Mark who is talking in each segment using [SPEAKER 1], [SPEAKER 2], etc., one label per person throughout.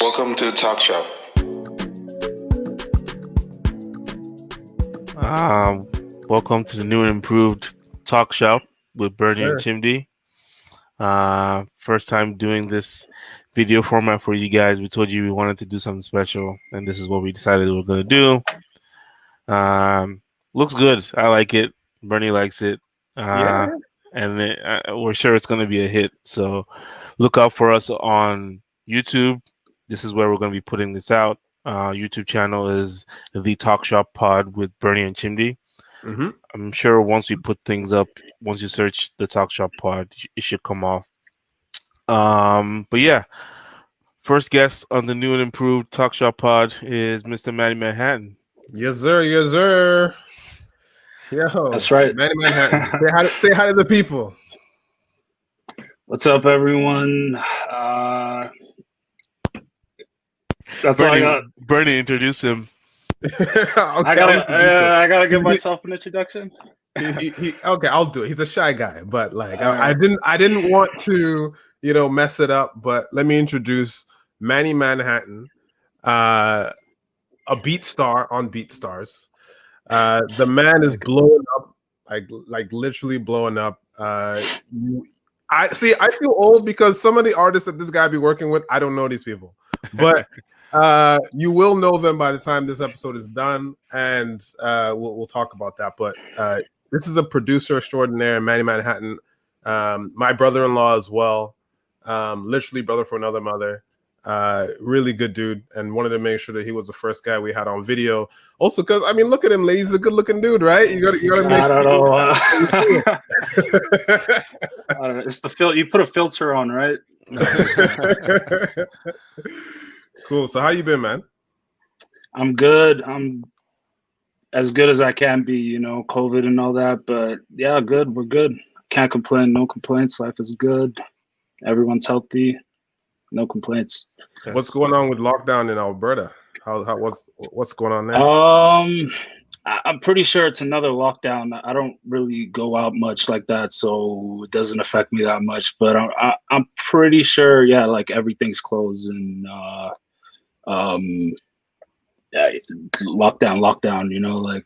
[SPEAKER 1] Welcome to the talk shop.
[SPEAKER 2] Welcome to the new and improved talk shop with Bernie and Chimdi. First time doing this video format for you guys. We told you we wanted to do something special, and this is what we decided we were going to do. Looks good. I like it. Bernie likes it. And we're sure it's going to be a hit. So look out for us on YouTube. This is where we're going to be putting this out. YouTube channel is the Talk Shop Pod with Bernie and Chimdi.
[SPEAKER 3] Mm-hmm.
[SPEAKER 2] I'm sure once we put things up, once you search the Talk Shop Pod, it should come off. But yeah, first guest on the new and improved Talk Shop Pod is Mr. Manny Manhattan.
[SPEAKER 3] Yes, sir. Yes, sir. Yo,
[SPEAKER 4] that's right.
[SPEAKER 3] Manny Manhattan. Say hi to the people.
[SPEAKER 4] What's up, everyone? That's
[SPEAKER 2] Bernie,
[SPEAKER 4] all I got.
[SPEAKER 2] Bernie, introduce him.
[SPEAKER 4] I gotta give myself an introduction.
[SPEAKER 3] Okay, I'll do it. He's a shy guy, but like I didn't want to, mess it up. But let me introduce Manny Manhattan, a beat star on BeatStars. The man is blowing up, like literally blowing up. I feel old because some of the artists that this guy be working with, I don't know these people, but you will know them by the time this episode is done, and we'll talk about that. But this is a producer extraordinaire, Manny Manhattan, my brother-in-law as well, literally brother for another mother. Really good dude, and wanted to make sure that he was the first guy we had on video. Also, because look at him, ladies, he's a good-looking dude, right? You gotta make.
[SPEAKER 4] I don't know. I don't know. It's the filter. You put a filter on, right?
[SPEAKER 3] Cool. So how you been, man?
[SPEAKER 4] I'm good. I'm as good as I can be, COVID and all that. But yeah, good. We're good. Can't complain. No complaints. Life is good. Everyone's healthy. No complaints.
[SPEAKER 3] What's going on with lockdown in Alberta? What's going on there?
[SPEAKER 4] I'm pretty sure it's another lockdown. I don't really go out much like that, so it doesn't affect me that much. But I'm pretty sure, yeah, like everything's closed and lockdown. Like,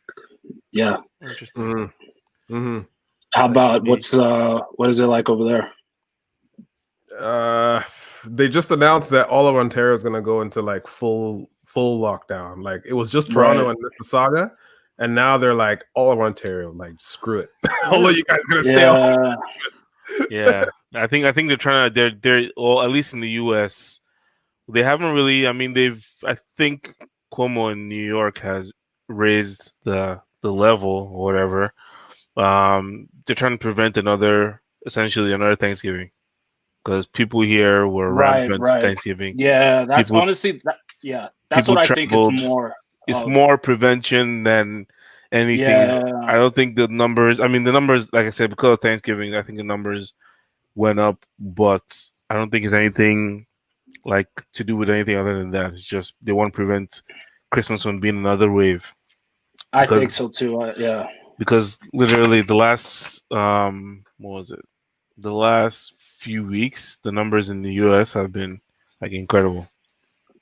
[SPEAKER 4] yeah.
[SPEAKER 2] Interesting.
[SPEAKER 3] Mm-hmm.
[SPEAKER 4] How about what is it like over there?
[SPEAKER 3] They just announced that all of Ontario is going to go into like full lockdown. Like it was just Toronto and Mississauga, and now they're like all of Ontario. Like screw it, all of you guys are going to stay home.
[SPEAKER 2] Yeah, I think they're trying to. They're well, at least in the U.S. They haven't really. I think Cuomo in New York has raised the level or whatever. They're trying to prevent essentially another Thanksgiving. Because people here were rampant Thanksgiving.
[SPEAKER 4] Yeah, that's honestly, that's what I think it's more.
[SPEAKER 2] It's more prevention than anything.
[SPEAKER 4] Yeah.
[SPEAKER 2] I don't think the numbers, the numbers, like I said, because of Thanksgiving, I think the numbers went up, but I don't think it's anything like to do with anything other than that. It's just they want to prevent Christmas from being another wave.
[SPEAKER 4] I think so too, yeah.
[SPEAKER 2] Because literally the last, the last few weeks, the numbers in the US have been like incredible.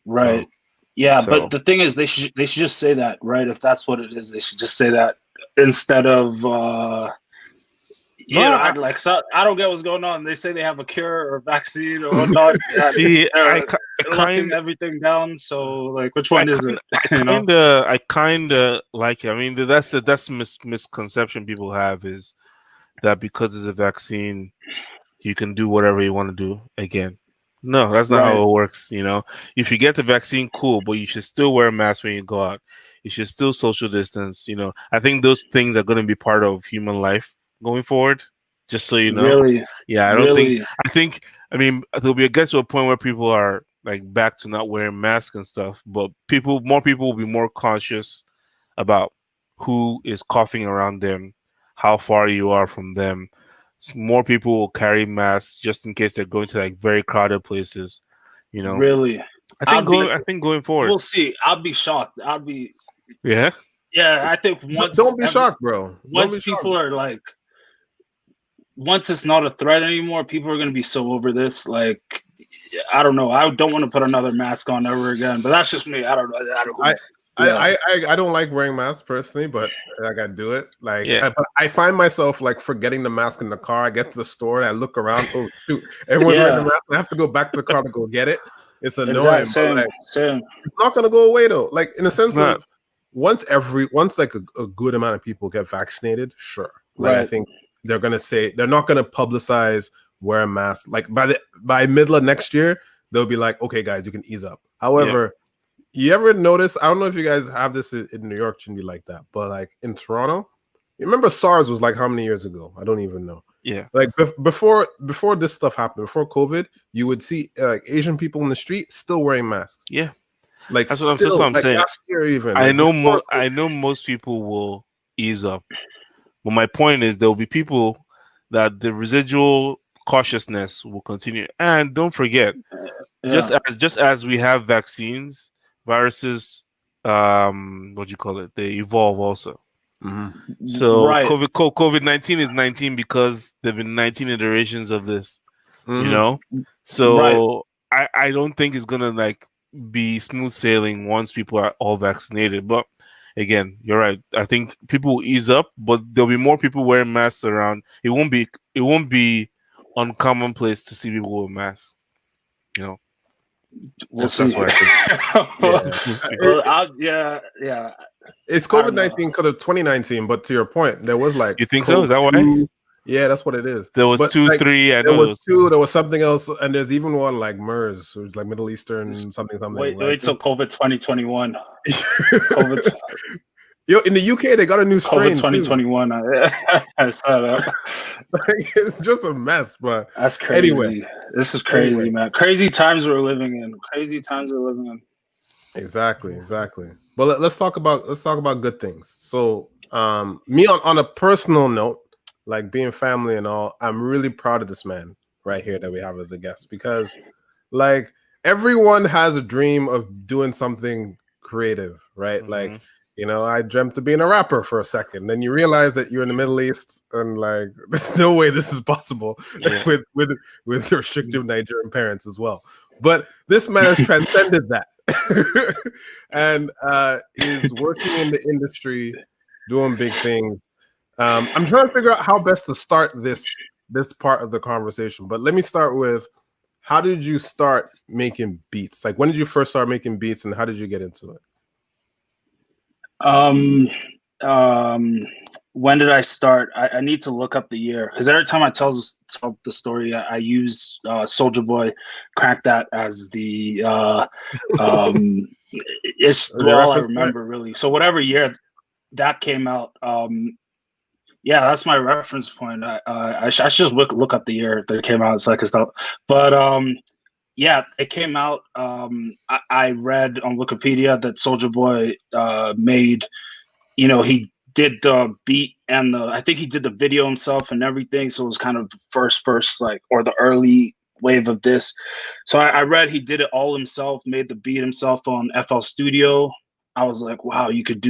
[SPEAKER 4] Right. But the thing is, they should just say that, right? If that's what it is, they should just say that instead of I don't get what's going on. They say they have a cure or vaccine or whatnot.
[SPEAKER 2] See,
[SPEAKER 4] they're locking everything down. So like, which one is it?
[SPEAKER 2] I kind of like it. That's the misconception people have is that because it's a vaccine, you can do whatever you want to do again. No, that's not how it works. If you get the vaccine, cool, but you should still wear a mask when you go out. You should still social distance. I think those things are going to be part of human life going forward. Just so you know.
[SPEAKER 4] Really?
[SPEAKER 2] Yeah, I think there'll get to a point where people are like back to not wearing masks and stuff, but more people will be more conscious about who is coughing around them, how far you are from them. More people will carry masks just in case they're going to like very crowded places.
[SPEAKER 4] Really?
[SPEAKER 2] I think going forward,
[SPEAKER 4] we'll see. I'll be shocked.
[SPEAKER 2] Yeah.
[SPEAKER 4] I think once.
[SPEAKER 3] Don't be shocked, bro.
[SPEAKER 4] Once people are like once it's not a threat anymore, people are gonna be so over this. Like, I don't know. I don't want to put another mask on ever again. But that's just me. I don't know.
[SPEAKER 3] I don't like wearing masks personally, but I gotta do it. Like,
[SPEAKER 2] Yeah.
[SPEAKER 3] but I find myself like forgetting the mask in the car. I get to the store and I look around. Oh shoot, everyone's wearing the mask. I have to go back to the car to go get it. It's annoying,
[SPEAKER 4] Exactly.
[SPEAKER 3] but like,
[SPEAKER 4] Same.
[SPEAKER 3] it's not gonna go away though. Like in the sense
[SPEAKER 2] not.
[SPEAKER 3] of once like a good amount of people get vaccinated, sure. Like I think they're gonna say they're not gonna publicize wear a mask. Like by middle of next year, they'll be like, okay, guys, you can ease up. However, you ever notice? I don't know if you guys have this in New York, shouldn't be like that, but like in Toronto, you remember SARS was like how many years ago? I don't even know.
[SPEAKER 2] Yeah.
[SPEAKER 3] Like before this stuff happened, before COVID, you would see Asian people in the street still wearing masks.
[SPEAKER 2] Yeah.
[SPEAKER 3] Like
[SPEAKER 2] that's what I'm
[SPEAKER 3] like
[SPEAKER 2] saying.
[SPEAKER 3] last year even.
[SPEAKER 2] I
[SPEAKER 3] Like
[SPEAKER 2] know I know most people will ease up, but my point is there will be people that the residual cautiousness will continue. And don't forget, just as we have vaccines, viruses, what do you call it? They evolve also.
[SPEAKER 3] Mm-hmm.
[SPEAKER 2] So COVID-19 is 19 because there've been 19 iterations of this.
[SPEAKER 3] Mm-hmm.
[SPEAKER 2] You know, so I don't think it's gonna like be smooth sailing once people are all vaccinated. But again, you're right. I think people will ease up, but there'll be more people wearing masks around. It won't be uncommonplace to see people with masks. You know,
[SPEAKER 4] we'll see.
[SPEAKER 2] That's what I think.
[SPEAKER 4] Yeah.
[SPEAKER 3] It's COVID-19 because of 2019, but to your point, there was like
[SPEAKER 2] you think so? Is that why?
[SPEAKER 3] 2, yeah, that's what it is.
[SPEAKER 2] There was 2,
[SPEAKER 3] like,
[SPEAKER 2] 3. I
[SPEAKER 3] there
[SPEAKER 2] know
[SPEAKER 3] was 2. There was something else, and there's even one like MERS, which is like Middle Eastern something.
[SPEAKER 4] Wait till COVID 2021.
[SPEAKER 3] COVID. Yo, in the UK, they got a new strain.
[SPEAKER 4] COVID 2021. I saw that.
[SPEAKER 3] Like, it's just a mess, but
[SPEAKER 4] that's crazy.
[SPEAKER 3] Anyway,
[SPEAKER 4] this is crazy, man. Crazy times we're living in.
[SPEAKER 3] Exactly. But let's talk about good things. So, me on a personal note, like being family and all, I'm really proud of this man right here that we have as a guest because, like, everyone has a dream of doing something creative, right?
[SPEAKER 2] Mm-hmm.
[SPEAKER 3] Like, you know, I dreamt of being a rapper for a second. Then you realize that you're in the Middle East and like, there's no way this is possible with restrictive Nigerian parents as well. But this man has transcended that. And is working in the industry, doing big things. I'm trying to figure out how best to start this part of the conversation. But let me start with, how did you start making beats? Like, when did you first start making beats, and how did you get into it?
[SPEAKER 4] When did I start? I need to look up the year, because every time I tell the story, I use Soulja Boy, Crack That as the it's all I remember really. So whatever year that came out, yeah, that's my reference point. I should just look up the year that it came out. It's like a stuff, but yeah, it came out. I read on Wikipedia that Soulja Boy made, you know, he did the beat and I think he did the video himself and everything. So it was kind of the first like, or the early wave of this. So I read he did it all himself, made the beat himself on FL Studio. I was like, wow, you could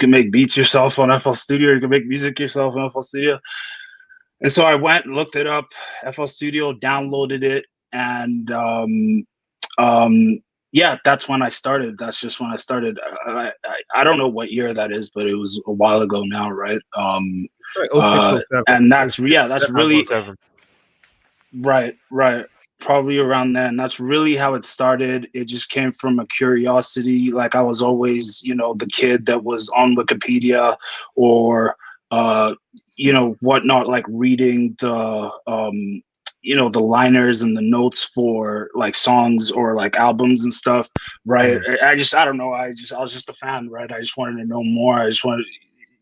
[SPEAKER 4] make beats yourself on FL Studio. You can make music yourself on FL Studio. And so I went and looked it up, FL Studio, downloaded it, and yeah, that's when I started. That's just when I started. I don't know what year that is, but it was a while ago now, right?
[SPEAKER 3] Right, 06, 07.
[SPEAKER 4] And that's really right. Probably around then. That's really how it started. It just came from a curiosity. Like I was always, you know, the kid that was on Wikipedia or you know, whatnot, like reading the you know, the liners and the notes for like songs or like albums and stuff, right? I don't know. I was just a fan, right? I just wanted to know more. I just wanted,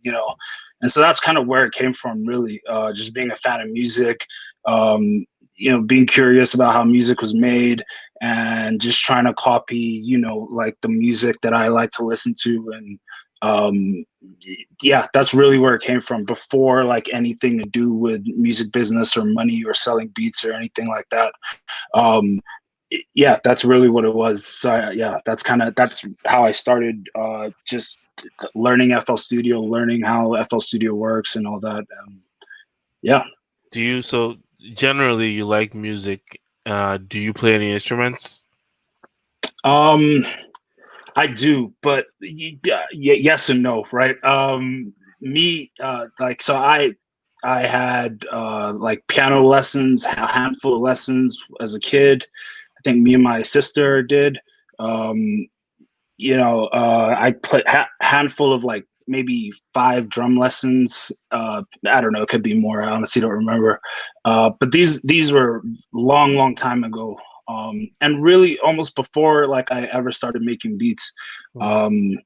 [SPEAKER 4] you know, and so that's kind of where it came from, really. Just being a fan of music, you know, being curious about how music was made and just trying to copy, you know, like the music that I like to listen to. And yeah, that's really where it came from, before like anything to do with music business or money or selling beats or anything like that. Yeah, that's really what it was. So yeah, that's how I started, just learning FL Studio, learning how FL Studio works and all that. Yeah.
[SPEAKER 2] Do you so generally you like music? Do you play any instruments?
[SPEAKER 4] Um, I do, but yes and no, right? Me, like, so I had like piano lessons, a handful of lessons as a kid. I think me and my sister did. Um, I played handful of like maybe 5 drum lessons. I don't know, it could be more. I honestly don't remember. But these were long time ago. And really almost before like I ever started making beats.
[SPEAKER 2] Mm.
[SPEAKER 4] Um,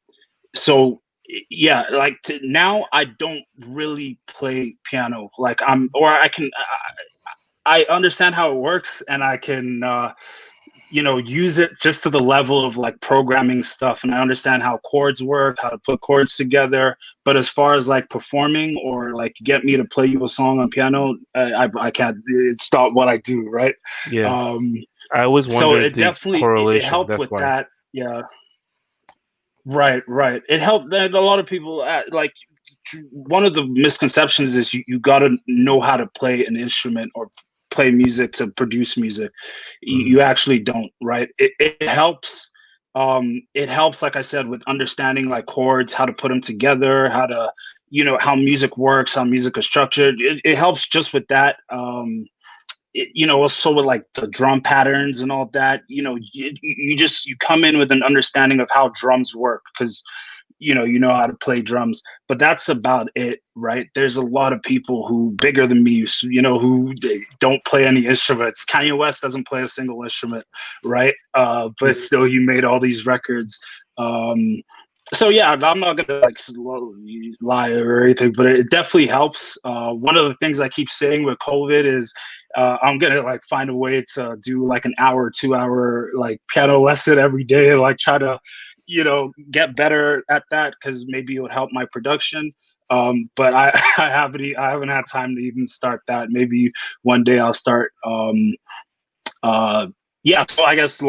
[SPEAKER 4] so yeah, like now I don't really play piano. Like or I can, I understand how it works, and I can, use it just to the level of like programming stuff. And I understand how chords work, how to put chords together. But as far as like performing or like get me to play you a song on piano, I can't. It's not what I do, right?
[SPEAKER 2] Yeah,
[SPEAKER 4] Um,
[SPEAKER 2] I always
[SPEAKER 4] so
[SPEAKER 2] wondered
[SPEAKER 4] it
[SPEAKER 2] the
[SPEAKER 4] definitely it
[SPEAKER 2] correlation.
[SPEAKER 4] helped
[SPEAKER 2] That's
[SPEAKER 4] with
[SPEAKER 2] why.
[SPEAKER 4] that. Yeah, right. It helped that a lot of people like. One of the misconceptions is you got to know how to play an instrument or play music to produce music. You actually don't, right? It helps. It helps, like I said, with understanding like chords, how to put them together, how to, how music works, how music is structured. It helps just with that. Also with like the drum patterns and all that. You come in with an understanding of how drums work because you know how to play drums, but that's about it, right? There's a lot of people who bigger than me, who they don't play any instruments. Kanye West doesn't play a single instrument, right? But still he made all these records. So yeah, I'm not gonna like lie or anything, but it definitely helps. One of the things I keep saying with COVID is I'm gonna like find a way to do like an hour, 2 hour like piano lesson every day, and like try to, get better at that because maybe it would help my production. But I haven't had time to even start that. Maybe one day I'll start. Uh, yeah, so I guess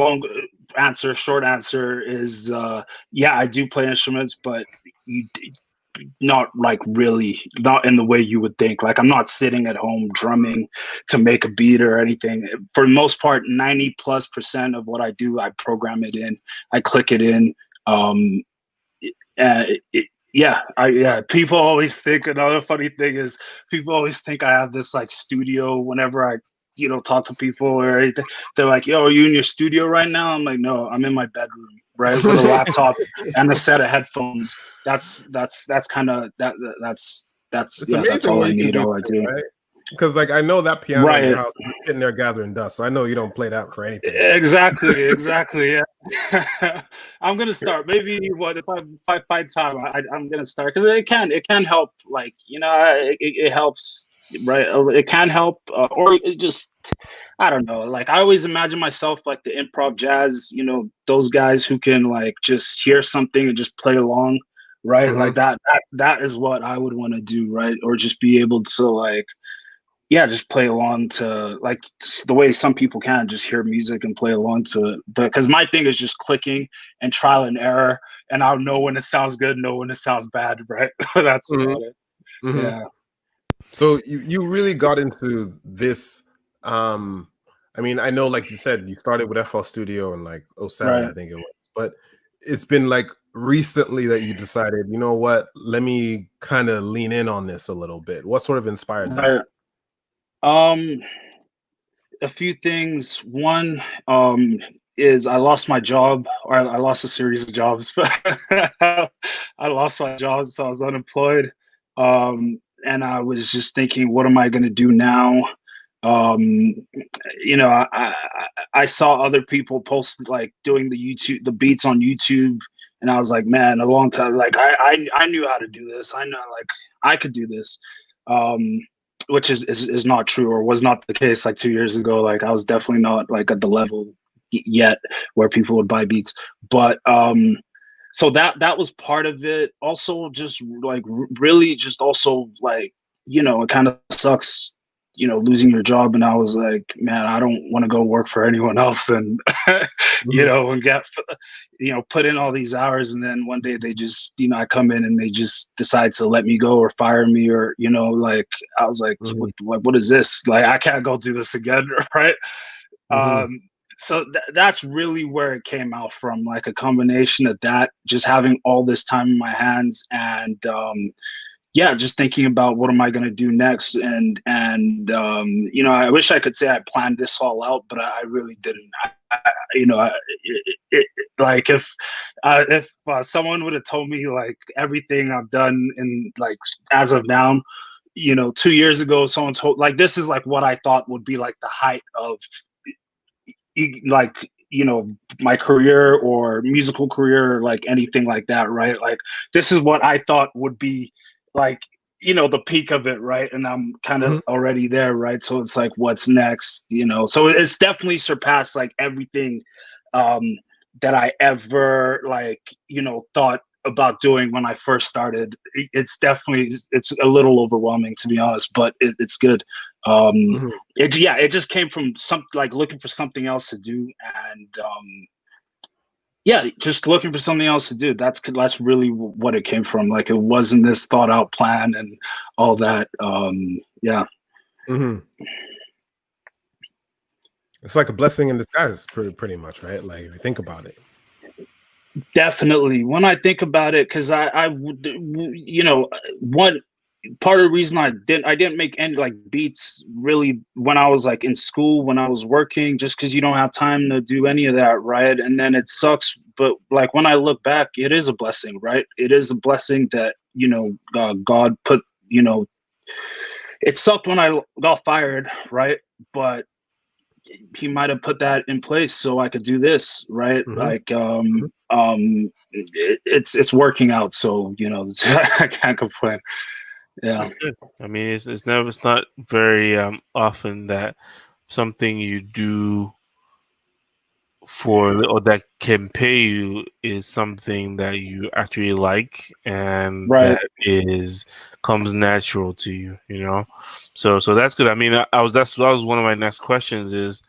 [SPEAKER 4] short answer is yeah, I do play instruments, but you, not like really, not in the way you would think. Like I'm not sitting at home drumming to make a beat or anything. For the most part, 90+% of what I do, I program it in, I click it in. Um, yeah. People always think another funny thing is people always think I have this like studio whenever I talk to people or anything. They're like, "Yo, are you in your studio right now?" I'm like, "No, I'm in my bedroom, right, with a laptop and a set of headphones." That's kind of that's
[SPEAKER 3] It's
[SPEAKER 4] yeah, that's
[SPEAKER 3] amazing
[SPEAKER 4] all
[SPEAKER 3] what
[SPEAKER 4] I
[SPEAKER 3] you can
[SPEAKER 4] need,
[SPEAKER 3] do,
[SPEAKER 4] all I
[SPEAKER 3] too,
[SPEAKER 4] do.
[SPEAKER 3] right? Because like I know that piano in your
[SPEAKER 4] Right.
[SPEAKER 3] house is sitting there gathering dust, so I know you don't play that for anything.
[SPEAKER 4] Exactly. Yeah. I'm gonna start. Maybe if I find time, I'm gonna start because it can help. Like it helps, right? It can help, or it just I don't know. Like I always imagine myself like the improv jazz. Those guys who can like just hear something and just play along, right? Like
[SPEAKER 3] Mm-hmm.
[SPEAKER 4] that is what I would want to do, right? Or just be able to like yeah, just play along to like the way some people can just hear music and play along to it. But because my thing is just clicking and trial and error, and I'll know when it sounds good, know when it sounds bad, right? That's about it.
[SPEAKER 3] Mm-hmm. Mm-hmm.
[SPEAKER 4] Yeah.
[SPEAKER 3] So you really got into this. Um, I mean, I know, like you said, you started with FL Studio in like '07,
[SPEAKER 4] Right.
[SPEAKER 3] I think it was, but it's been like recently that you decided, you know what, let me kind of lean in on this a little bit. What sort of inspired that?
[SPEAKER 4] Right. Um, a few things. One, is I lost my job, or I lost a series of jobs. I lost my job, so I was unemployed. And I was just thinking, what am I going to do now? Um, I saw other people post like doing the beats on YouTube, and I was like, man, a long time. Like I knew how to do this. I know like I could do this. Um, which is not true or was not the case like 2 years ago. Like I was definitely not like at the level yet where people would buy beats. But so that was part of it. Also, just like really, just also like it kind of sucks. losing your job, and I was like, man, I don't want to go work for anyone else, and and get put in all these hours, and then one day they just I come in and they just decide to let me go or fire me, or like I was like, what is this? Like, I can't go do this again, right? So that's really where it came out from, like a combination of that, just having all this time in my hands, and just thinking about what am I going to do next, and I wish I could say I planned this all out, but I really didn't. Like if someone would have told me like everything I've done in like as of now, 2 years ago, someone told like this is like what I thought would be like the height of like my career or musical career or like anything like that, right? Like this is what I thought would be like the peak of it, right? And I'm kind of already there, right? So it's like, what's next? So it's definitely surpassed like everything that I ever like thought about doing when I first started. It's a little overwhelming, to be honest, but it's good. It just came from like looking for something else to do, and just looking for something else to do. That's really what it came from. Like, it wasn't this thought out plan and all that.
[SPEAKER 3] It's like a blessing in disguise, pretty much, right? Like, if you think about it.
[SPEAKER 4] Definitely. When I think about it, because I one part of the reason I didn't make any like beats really when I was like in school, when I was working, just because you don't have time to do any of that, right? And then it sucks, but like when I look back, it is a blessing, right? It is a blessing that God put. It sucked when I got fired, right? But he might have put that in place so I could do this, right? Like it's working out, so I can't complain. Yeah,
[SPEAKER 2] that's good. I mean, it's not very often that something you do for or that can pay you is something that you actually like and
[SPEAKER 4] right.
[SPEAKER 2] that comes natural to you, so that's good. I mean, that was one of my next questions is,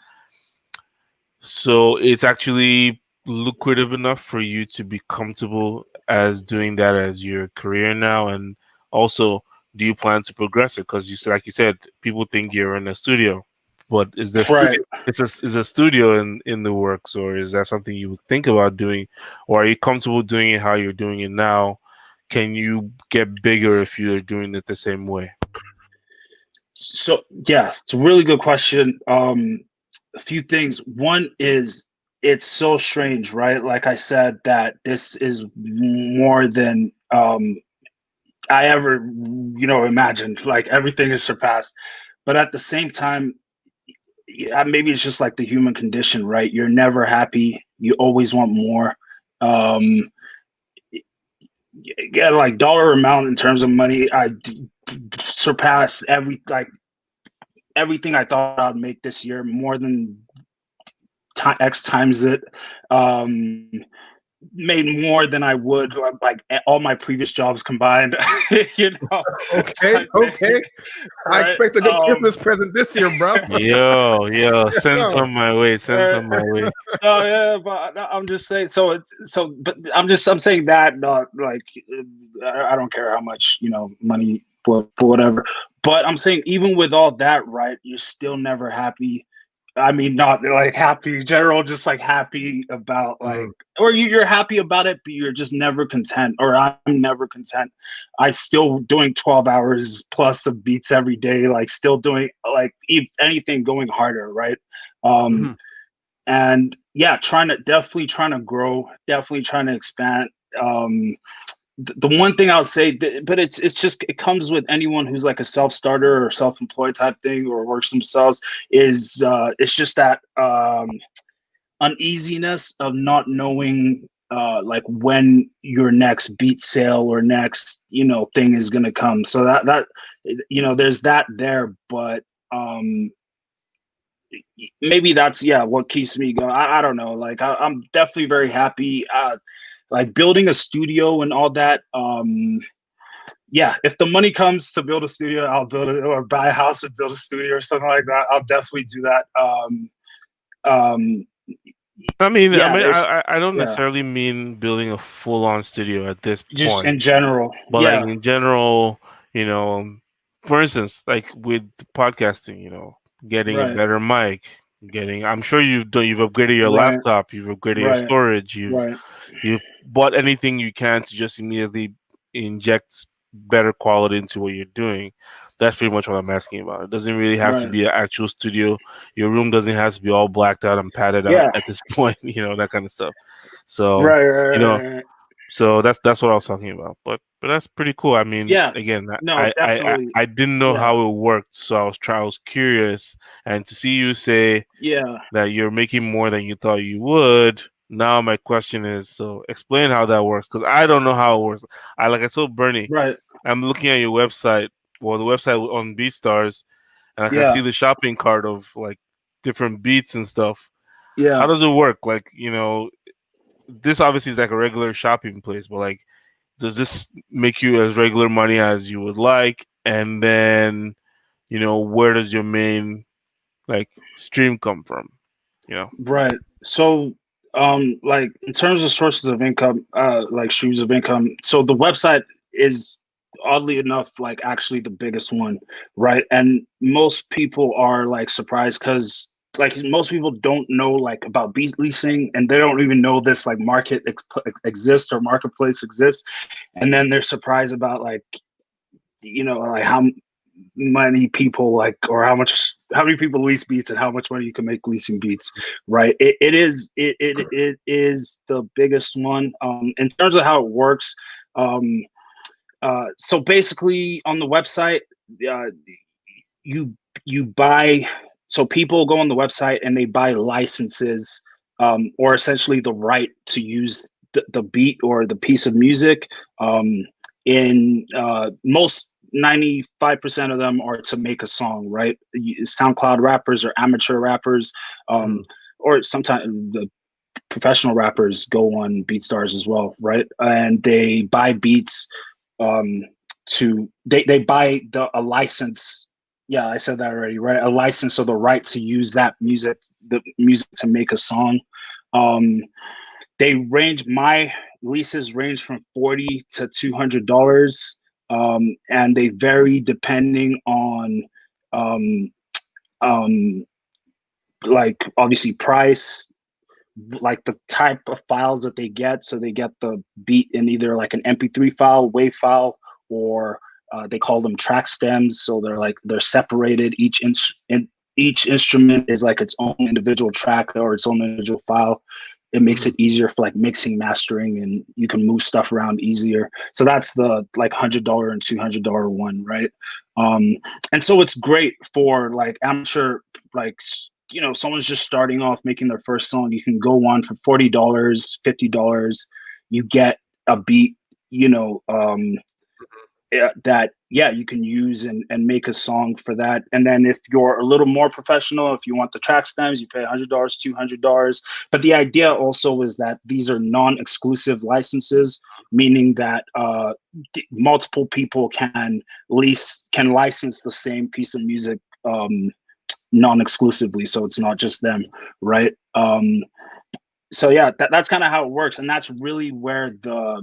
[SPEAKER 2] so it's actually lucrative enough for you to be comfortable as doing that as your career now, and also do you plan to progress it? Because like you said, people think you're in a studio, but is there
[SPEAKER 4] Right.
[SPEAKER 2] is a studio in the works, or is that something you would think about doing, or are you comfortable doing it how you're doing it now? Can you get bigger if you're doing it the same way?
[SPEAKER 4] So yeah, it's a really good question. A few things. One is, it's so strange, right? Like I said, that this is more than I ever imagined. Like, everything is surpassed, but at the same time, maybe it's just like the human condition, right? You're never happy. You always want more. Yeah, like dollar amount in terms of money, I surpassed everything I thought I'd make this year, more than X times it. Made more than I would like all my previous jobs combined.
[SPEAKER 3] Okay.
[SPEAKER 4] Right?
[SPEAKER 3] I expect a good Christmas present this year, bro.
[SPEAKER 2] Yo, send some my way. Send some my way.
[SPEAKER 4] No, yeah, but I'm just saying. But I'm saying that, not like I don't care how much money for whatever. But I'm saying, even with all that, right, you're still never happy. I mean, not like happy in general, just like happy about like, or you're happy about it, but you're just never content, or I'm never content. I'm still doing 12 hours plus of beats every day, like still doing like, if anything, going harder, right? And yeah, definitely trying to grow, definitely trying to expand. The one thing I'll say, but it's just, it comes with anyone who's like a self-starter or self-employed type thing, or works themselves, is it's just that uneasiness of not knowing like when your next beat sale or next thing is going to come. So that there's that there, but maybe that's what keeps me going. I don't know, like I'm definitely very happy like building a studio and all that. yeah, if the money comes to build a studio, I'll build it, or buy a house and build a studio or something like that. I'll definitely do that. Um, yeah, there's
[SPEAKER 2] I don't
[SPEAKER 4] yeah,
[SPEAKER 2] necessarily mean building a full-on studio at this
[SPEAKER 4] just
[SPEAKER 2] point,
[SPEAKER 4] in general.
[SPEAKER 2] but like
[SPEAKER 4] Yeah,
[SPEAKER 2] in general, for instance, like with podcasting, getting a
[SPEAKER 4] right,
[SPEAKER 2] better mic, I'm sure you've upgraded your
[SPEAKER 4] right,
[SPEAKER 2] laptop, you've upgraded your
[SPEAKER 4] right,
[SPEAKER 2] storage, you've
[SPEAKER 4] right,
[SPEAKER 2] you've bought anything you can to just immediately inject better quality into what you're doing. That's pretty much what I'm asking about. It doesn't really have to
[SPEAKER 4] right.
[SPEAKER 2] be an actual studio. Your room doesn't have to be all blacked out and padded out
[SPEAKER 4] Yeah,
[SPEAKER 2] at this point, that kind of stuff. So,
[SPEAKER 4] right,
[SPEAKER 2] you
[SPEAKER 4] right,
[SPEAKER 2] know,
[SPEAKER 4] right, right.
[SPEAKER 2] so that's what I was talking about. But that's pretty cool. I mean,
[SPEAKER 4] Yeah,
[SPEAKER 2] again,
[SPEAKER 4] no, definitely.
[SPEAKER 2] I didn't know
[SPEAKER 4] Yeah,
[SPEAKER 2] how it worked, so I was curious, and to see you say
[SPEAKER 4] yeah,
[SPEAKER 2] that you're making more than you thought you would. Now my question is, so explain how that works, because I don't know how it works. Like I told Bernie,
[SPEAKER 4] right.
[SPEAKER 2] I'm looking at your website, well, the website on BeatStars, and I can see
[SPEAKER 4] Yeah,
[SPEAKER 2] the shopping cart of like different beats and stuff. How
[SPEAKER 4] yeah,
[SPEAKER 2] does it work? Like, this obviously is like a regular shopping place, but like, does this make you as regular money as you would like? And then, where does your main like stream come from? You know?
[SPEAKER 4] right. So, like in terms of sources of income, like streams of income, so the website is oddly enough like actually the biggest one, right? And most people are like surprised because like most people don't know like about beat leasing, and they don't even know this like market exists or marketplace exists, and then they're surprised about like like how many people like or how many people lease beats and how much money you can make leasing beats, right? It is the biggest one. In terms of how it works, um so basically on the website, uh you you buy, so people go on the website and they buy licenses, or essentially the right to use the beat or the piece of music. In most 95% of them are to make a song, right? SoundCloud rappers or amateur rappers,
[SPEAKER 3] Mm,
[SPEAKER 4] or sometimes the professional rappers go on BeatStars as well, right? And they buy beats, um, they buy a license. Yeah, I said that already, right? A license or the right to use the music to make a song. Um, my leases range from $40 to $200, and they vary depending on um, um, like obviously price, like the type of files that they get. So they get the beat in either like an MP3 file, WAV file, or they call them track stems. So they're separated. Each instrument is like its own individual track or its own individual file. It makes
[SPEAKER 3] mm,
[SPEAKER 4] it easier for like mixing, mastering, and you can move stuff around easier. So that's the like $100 and $200 one, right? Um, and so it's great for like amateur, like someone's just starting off making their first song. You can go on for $40, $50. You get a beat, that you can use and make a song for that. And then if you're a little more professional, if you want the track stems, you pay $100, $200. But the idea also is that these are non-exclusive licenses, meaning that multiple people can license the same piece of music, non-exclusively, so it's not just them, right? So yeah, that's kind of how it works, and that's really where the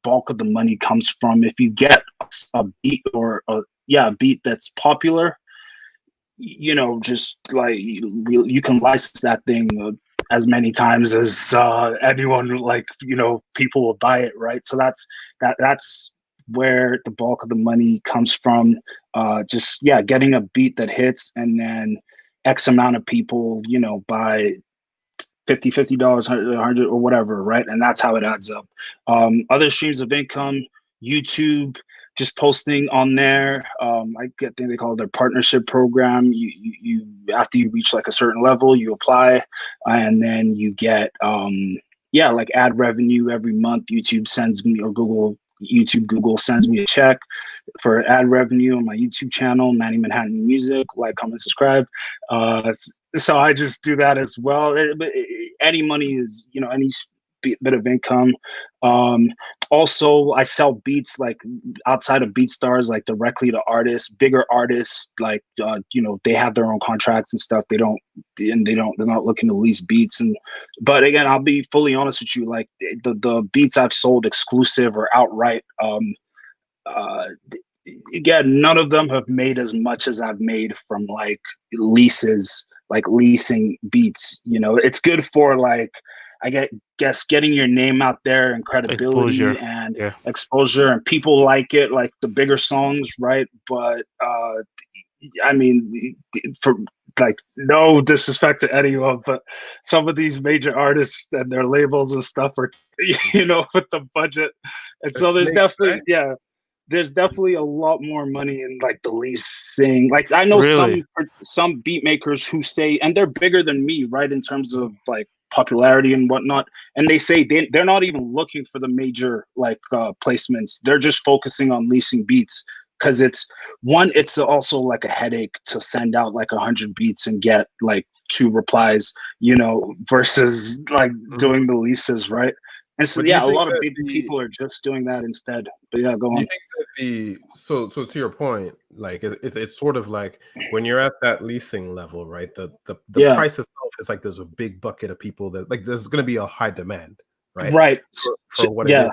[SPEAKER 4] bulk of the money comes from. If you get a beat or a beat that's popular, just like you can license that thing as many times as anyone, like people will buy it, right? So that's where the bulk of the money comes from. Just getting a beat that hits, and then X amount of people buy $50 $100 or whatever, right? And that's how it adds up. Other streams of income, YouTube, just posting on there. I think they call it their partnership program. You after you reach like a certain level, you apply, and then you get like ad revenue every month. YouTube sends me, or Google sends me a check for ad revenue on my YouTube channel, Manny Manhattan Music. Like, comment, subscribe. So I just do that as well. Any money is, any bit of income. Also, I sell beats like outside of BeatStars, like directly to artists, bigger artists. Like they have their own contracts and stuff. They're not looking to lease beats. But again, I'll be fully honest with you. Like the beats I've sold exclusive or outright. Again, none of them have made as much as I've made from like leases, like leasing beats. It's good for like, guess getting your name out there and credibility
[SPEAKER 2] Exposure.
[SPEAKER 4] and
[SPEAKER 2] Yeah.
[SPEAKER 4] exposure, and people like it, like the bigger songs, right? But I mean, for like no disrespect to anyone, but some of these major artists and their labels and stuff are, with the budget, and so there's definitely there's definitely a lot more money in like the leasing. Like I know
[SPEAKER 2] Really?
[SPEAKER 4] some beat makers who say, and they're bigger than me, right, in terms of like popularity and whatnot, and they say they're not even looking for the major like placements. They're just focusing on leasing beats because it's also like a headache to send out like 100 beats and get like 2 replies, versus like doing the leases, right? And so a lot of big people are just doing that instead. But yeah, go on.
[SPEAKER 3] Do you think that so to your point, like it's sort of like when you're at that leasing level, right? The price itself is like there's a big bucket of people that like there's going to be a high demand, right?
[SPEAKER 4] Right.
[SPEAKER 3] For what it is.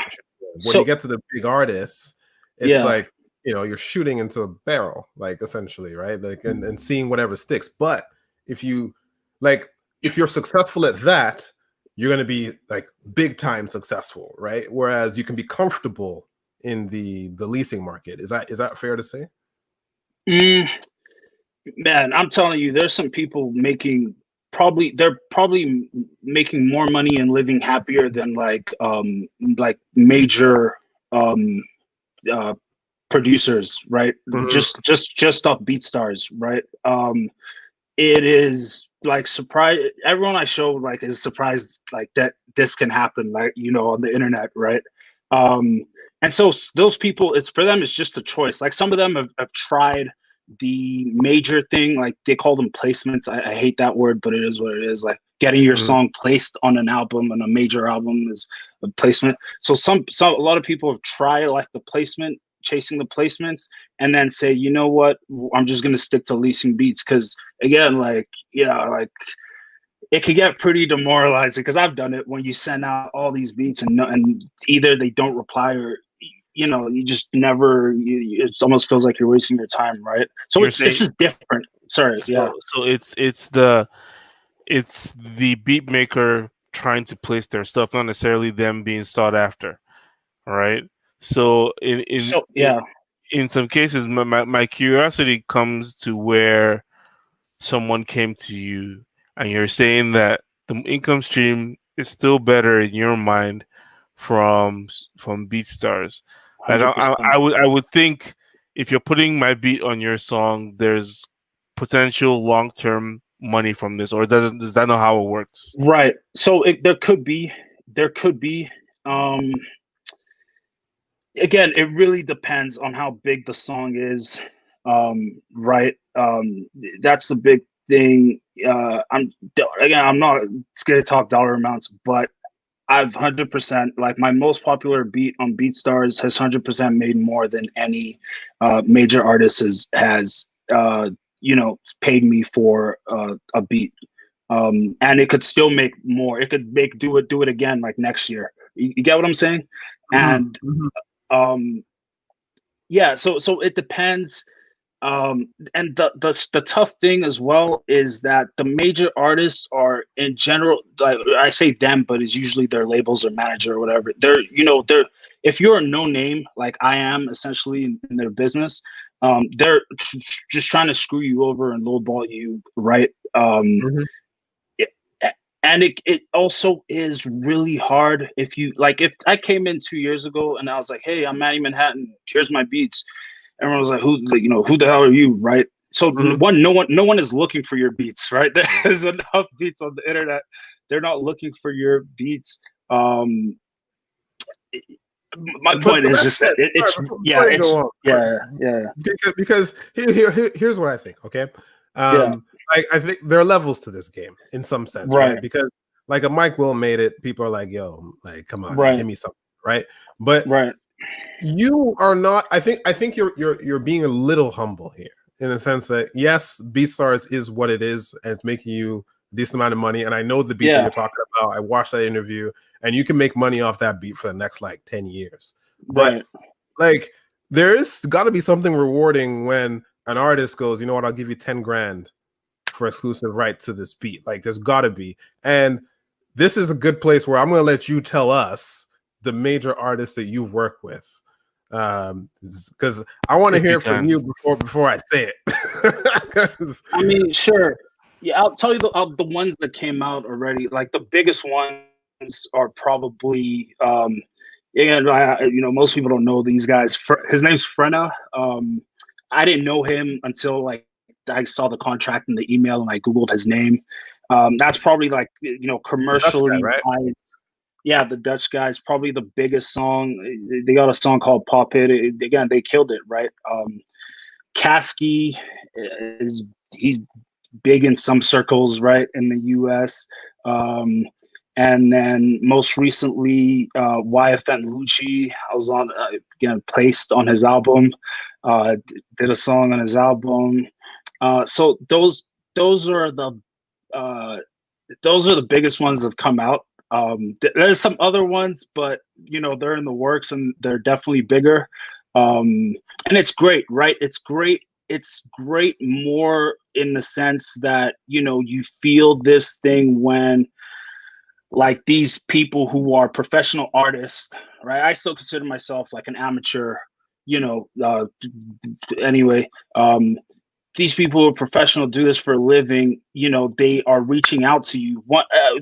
[SPEAKER 3] When you get to the big artists, it's like you're shooting into a barrel, like essentially, right? Like and seeing whatever sticks. But if you're successful at that, you're going to be like big time successful, right? Whereas you can be comfortable in the leasing market. Is that fair to say?
[SPEAKER 4] Man, I'm telling you, there's some people they're probably making more money and living happier than like major producers, right? Just off BeatStars, right? It is like surprise. Everyone I show like is surprised like that this can happen, like on the internet, right? And so those people, it's for them, it's just a choice. Like some of them have tried the major thing, like they call them placements. I hate that word, but it is what it is. Like getting your song placed on an album, and a major album is a placement. So a lot of people have tried like the placement, chasing the placements, and then say, you know what, I'm just gonna stick to leasing beats, because again, like it could get pretty demoralizing, because I've done it when you send out all these beats and either they don't reply or you just never. It almost feels like you're wasting your time, right? So it's just different. Sorry,
[SPEAKER 2] So it's the beat maker trying to place their stuff, not necessarily them being sought after, right? So in some cases, my curiosity comes to where someone came to you and you're saying that the income stream is still better in your mind from BeatStars. Like I would think if you're putting my beat on your song, there's potential long-term money from this, or does that not how it works?
[SPEAKER 4] Right. So there could be. Again, it really depends on how big the song is, right? That's the big thing. I'm not scared to talk dollar amounts, but I've 100%, like my most popular beat on BeatStars has 100% made more than any major artist has paid me for a beat, and it could still make more. It could do it again like next year. You get what I'm saying? And so it depends. And the tough thing as well is that the major artists are in general, like I say them, but it's usually their labels or manager or whatever. They're if you're a no name like I am essentially in their business, they're just trying to screw you over and lowball you, right? And it also is really hard if if I came in 2 years ago and I was like, hey, I'm Manny Manhattan, here's my beats. Everyone was like, who the hell are you, right? So no one is looking for your beats, right? There's enough beats on the internet. They're not looking for your beats. My point is just that
[SPEAKER 3] because here's what I think. Okay, I think there are levels to this game in some sense, right? Because like a Mike Will made it. People are like, yo, like, come on,
[SPEAKER 4] Right.
[SPEAKER 3] give me something, right? But
[SPEAKER 4] Right.
[SPEAKER 3] you are not. I think you're being a little humble here in the sense that yes, BeatStars is what it is, and it's making you a decent amount of money. And I know the beat that
[SPEAKER 4] Yeah.
[SPEAKER 3] you're talking about. I watched that interview, and you can make money off that beat for the next like 10 years. But
[SPEAKER 4] Right.
[SPEAKER 3] like, there is got to be something rewarding when an artist goes, you know what, I'll give you 10 grand for exclusive right to this beat. Like, there's got to be. And this is a good place where I'm going to let you tell us the major artists that you've worked with, because I want to
[SPEAKER 2] If
[SPEAKER 3] hear
[SPEAKER 2] you
[SPEAKER 3] it from
[SPEAKER 2] can.
[SPEAKER 3] you before I say it.
[SPEAKER 4] I mean, sure. Yeah, I'll tell you the ones that came out already. Like the biggest ones are probably, most people don't know these guys. His name's Frenna. I didn't know him until like I saw the contract in the email and I googled his name. That's probably like commercially
[SPEAKER 3] right?
[SPEAKER 4] wise. Yeah, the Dutch guys probably the biggest song. They got a song called Pop It. Again, they killed it, right? Kasky he's big in some circles, right, in the U.S. And then most recently, YFN Lucci. I was on again placed on his album. Did a song on his album. So those are the biggest ones that have come out. There's some other ones, but they're in the works and they're definitely bigger. And it's great, right? It's great more in the sense that you feel this thing when like these people who are professional artists, right? I still consider myself like an amateur, anyway. These people who are professional, do this for a living, they are reaching out to you.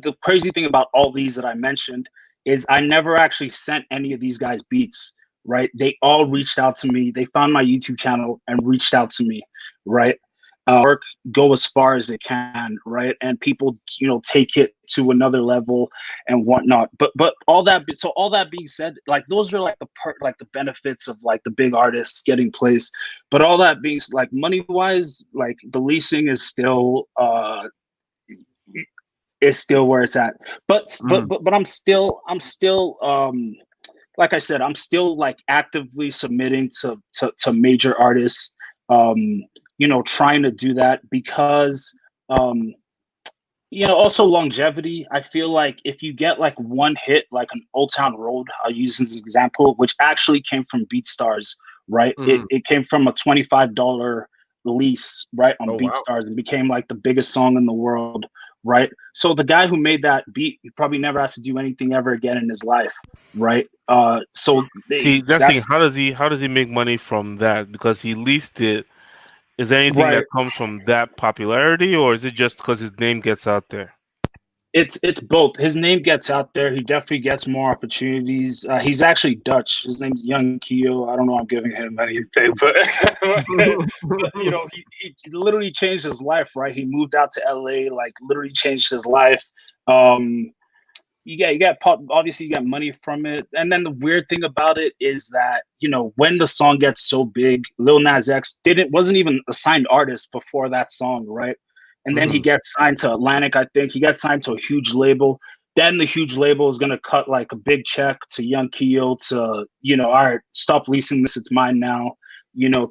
[SPEAKER 4] The crazy thing about all these that I mentioned is I never actually sent any of these guys beats, right? They all reached out to me. They found my YouTube channel and reached out to me, right? Work go as far as it can, right? And people, take it to another level and whatnot. But all that being said, like those are like the benefits of like the big artists getting placed. But all that being like money wise, like the leasing is still where it's at. But I'm still like I said, I'm still like actively submitting to major artists, trying to do that because, also longevity. I feel like if you get like one hit, like an Old Town Road, I'll use as an example, which actually came from BeatStars, right? It came from a $25 lease, right, on BeatStars and became like the biggest song in the world, right? So the guy who made that beat, he probably never has to do anything ever again in his life, right?
[SPEAKER 2] See, that's the thing. How does he make money from that? Because he leased it. Is there anything that comes from that popularity, or is it just because his name gets out there?
[SPEAKER 4] It's both. His name gets out there. He definitely gets more opportunities. He's actually Dutch. His name's Young Keo. I don't know. I'm giving him anything, but, he literally changed his life. Right? He moved out to LA. Like literally changed his life. You get obviously you get money from it, and then the weird thing about it is that when the song gets so big, Lil Nas X wasn't even a signed artist before that song, right? And then he gets signed to Atlantic. I think he gets signed to a huge label. Then the huge label is gonna cut like a big check to Young Keo to all right, stop leasing this, it's mine now,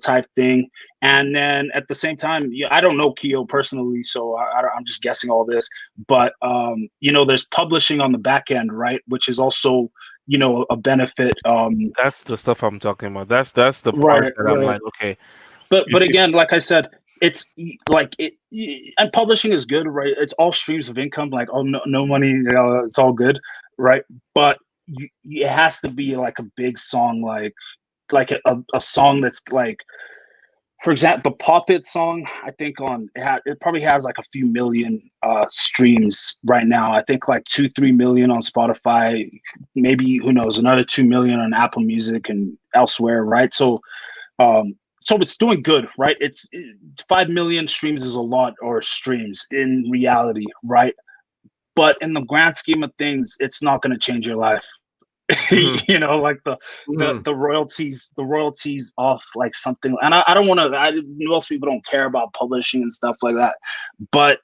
[SPEAKER 4] type thing. And then at the same time, I don't know Keo personally, so I'm just guessing all this. But there's publishing on the back end, right, which is also a benefit.
[SPEAKER 2] That's the stuff I'm talking about. That's the part that I'm like, okay.
[SPEAKER 4] But again, like I said, it's like and publishing is good, right? It's all streams of income. Like, oh, no money, it's all good, right? But it has to be like a big song, like a song that's like, for example, the Pop It song. I think it probably has like a few million streams right now. I think like 2-3 million on Spotify, maybe who knows, another 2 million on Apple Music and elsewhere, right? So it's doing good, right? 5 million streams is a lot, or streams in reality, right? But in the grand scheme of things, it's not going to change your life. Like the royalties off like something. And I don't want to. Most people don't care about publishing and stuff like that. But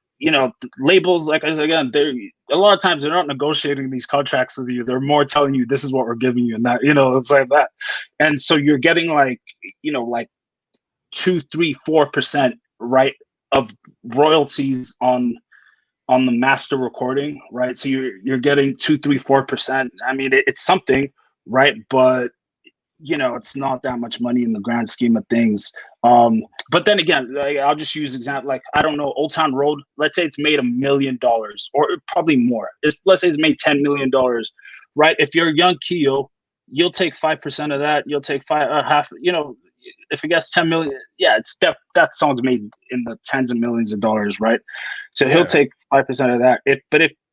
[SPEAKER 4] labels, like I said again, they're a lot of times they're not negotiating these contracts with you. They're more telling you this is what we're giving you, and that it's like that. And so you're getting like 2, 3, 4%, right, of royalties on the master recording, right? So you're getting 2, 3, 4%. I mean, it's something, right? But it's not that much money in the grand scheme of things. But then again, like, I'll just use example, like, I don't know, Old Town Road, let's say it's made $1 million or probably more. Let's say it's made $10 million, right? If you're a young Keo, you'll take 5% of that. You'll take half, if it gets 10 million, yeah, it's that song's made in the tens of millions of dollars, right? So he'll take 5% of that. If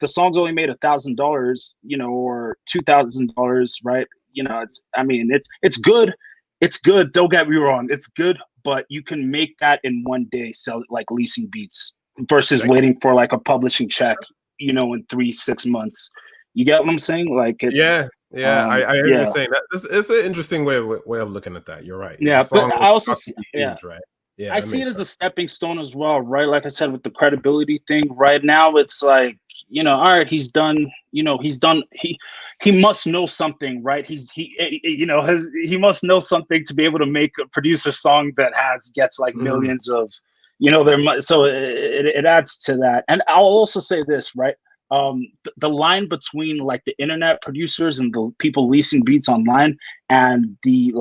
[SPEAKER 4] the song's only made $1,000, or $2,000, right? It's good. It's good. Don't get me wrong. It's good, but you can make that in one day, sell it like leasing beats versus waiting for like a publishing check, in 3-6 months. You get what I'm saying? Like it's
[SPEAKER 3] I hear you saying that. It's an interesting way of looking at that. You're right.
[SPEAKER 4] Yeah, but I also see,
[SPEAKER 3] huge, right? Yeah,
[SPEAKER 4] I see it as a stepping stone as well, right? Like I said, with the credibility thing, right now it's like, all right, he's done. He must know something, right? He must know something to be able to produce a song that gets like millions of, so it adds to that. And I'll also say this, right? The line between like the internet producers and the people leasing beats online and the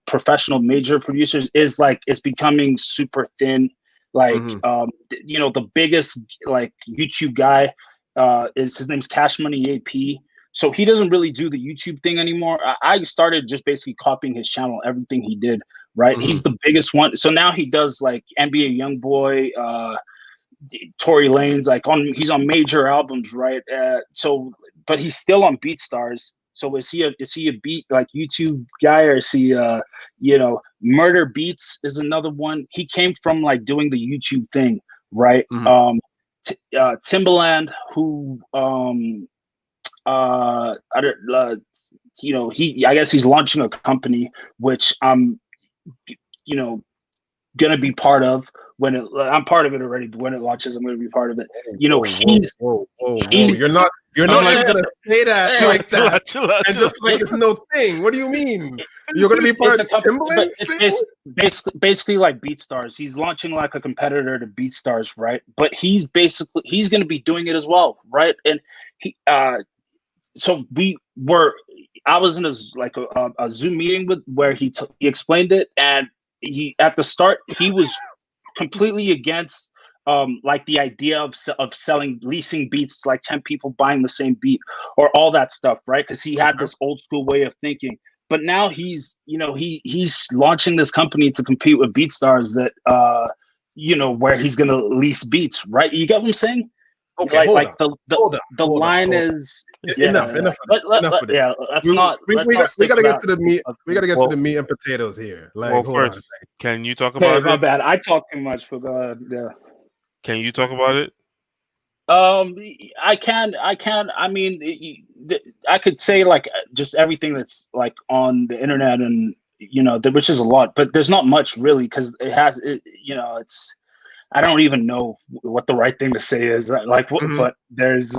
[SPEAKER 4] professional major producers is becoming super thin. Like the biggest like YouTube guy his name's Cash Money AP. So he doesn't really do the YouTube thing anymore. I started just basically copying his channel, everything he did, right? He's the biggest one. So now he does like NBA Youngboy, Tory Lanez, he's on major albums, right? But he's still on BeatStars. So is he a beat like YouTube guy, or is he Murder Beats is another one. He came from like doing the YouTube thing, right? Timbaland, who I guess he's launching a company which I'm gonna be part of I'm part of it already, but when it launches, I'm gonna be part of it.
[SPEAKER 3] You're not like gonna say that like that. Chill out. And just like it's no thing. What do you mean? You're gonna be part of Timbaland?
[SPEAKER 4] It's basically like BeatStars. He's launching like a competitor to BeatStars, right? But he's gonna be doing it as well, right? And he so I was in a Zoom meeting where he explained it, and at the start he was completely against like the idea of leasing beats, like 10 people buying the same beat or all that stuff, right? Because he had this old school way of thinking. But now he's launching this company to compete with BeatStars that where he's gonna lease beats, right? You get what I'm saying?
[SPEAKER 3] Okay,
[SPEAKER 4] the line is
[SPEAKER 3] enough. Enough of it. We gotta get to the meat. We gotta get to the meat and potatoes here. Like,
[SPEAKER 2] first, can you talk about it?
[SPEAKER 4] My bad. I talk too much, but go ahead. Yeah.
[SPEAKER 2] Can you talk about it?
[SPEAKER 4] I can. I mean, I could say like just everything that's like on the internet, and which is a lot, but there's not much really because it's. I don't even know what the right thing to say is. But there's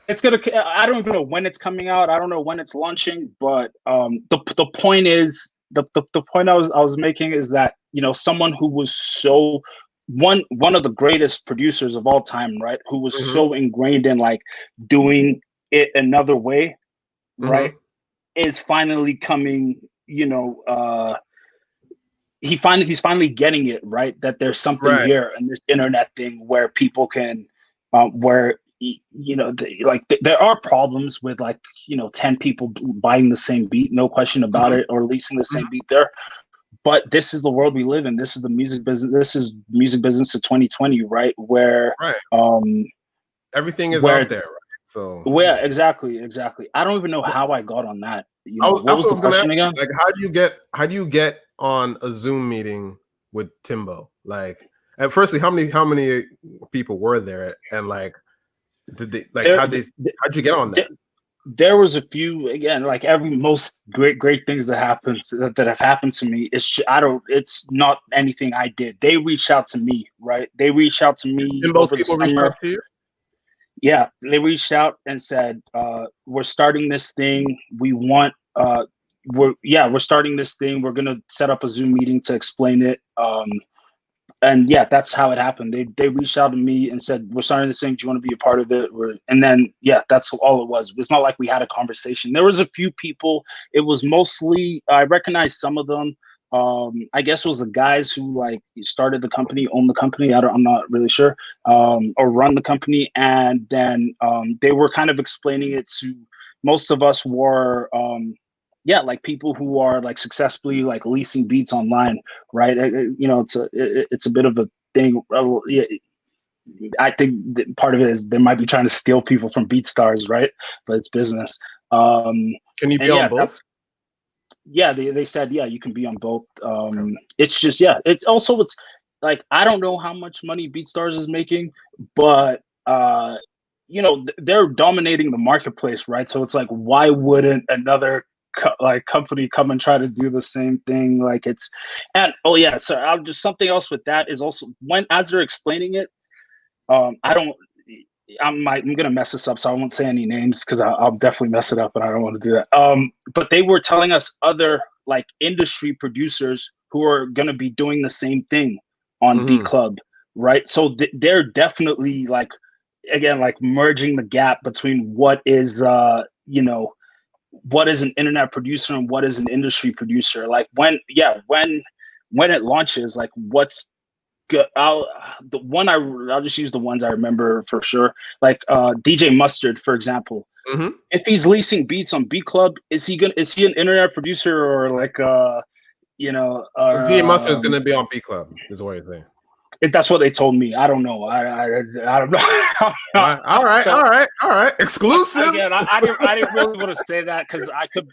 [SPEAKER 4] it's gonna. I don't even know when it's coming out. I don't know when it's launching. But the point is the point I was making is that someone who was so one of the greatest producers of all time, right? Who was so ingrained in like doing it another way, right? Is finally coming. He's finally getting it, right? That there's something here in this internet thing where people can, there are problems with 10 people buying the same beat, no question about it, or leasing the same beat there. But this is the world we live in. This is the music business. This is music business of 2020, right? Where
[SPEAKER 3] everything is out there, right? So
[SPEAKER 4] exactly. I don't even know how I got on that. What was the question again?
[SPEAKER 3] Like, how do you get on a Zoom meeting with Timbo? Like, and firstly, how many people were there, and like, did they how'd you get on that?
[SPEAKER 4] there was a few, again, like every most great things that happens that have happened to me. It's not anything I did. They reached out to me, right? They reached out to me
[SPEAKER 3] And those
[SPEAKER 4] over the
[SPEAKER 3] people reached
[SPEAKER 4] summer.
[SPEAKER 3] out to you?
[SPEAKER 4] Yeah, they reached out and said, we're starting this thing. We're starting this thing. We're gonna set up a Zoom meeting to explain it. And yeah, that's how it happened. They reached out to me and said, "We're starting this thing. Do you want to be a part of it?" And then yeah, that's all it was. It's not like we had a conversation. There was a few people. It was mostly I recognized some of them. I guess it was the guys who like started the company, owned the company. I'm not really sure, or run the company. And then they were kind of explaining it to most of us were. Yeah, like people who are like successfully like leasing beats online, right? It's a bit of a thing. Yeah, I think that part of it is they might be trying to steal people from BeatStars, right? But it's business.
[SPEAKER 3] Can you be
[SPEAKER 4] And
[SPEAKER 3] on
[SPEAKER 4] yeah,
[SPEAKER 3] both?
[SPEAKER 4] they said yeah, you can be on both.
[SPEAKER 3] Okay.
[SPEAKER 4] It's just yeah, it's like I don't know how much money BeatStars is making, but they're dominating the marketplace, right? So it's like why wouldn't another company come and try to do the same thing? Like it's and oh yeah, so I'll just something else with that is also when as they're explaining it, I don't. I'm gonna mess this up, so I won't say any names because I'll definitely mess it up, and I don't want to do that. But they were telling us other like industry producers who are gonna be doing the same thing on Beat Club, right? So they're definitely like, again, like merging the gap between what is what is an internet producer and what is an industry producer. Like when it launches, like what's good. I'll just use the ones I remember for sure. Like DJ Mustard, for example.
[SPEAKER 3] Mm-hmm.
[SPEAKER 4] If he's leasing beats on Beat Club, is he an internet producer or like
[SPEAKER 3] So DJ Mustard is gonna be on B Club, is what you're saying.
[SPEAKER 4] That's what they told me. I don't know. I don't know.
[SPEAKER 3] All right. Exclusive.
[SPEAKER 4] Again, I didn't really want to say that because I could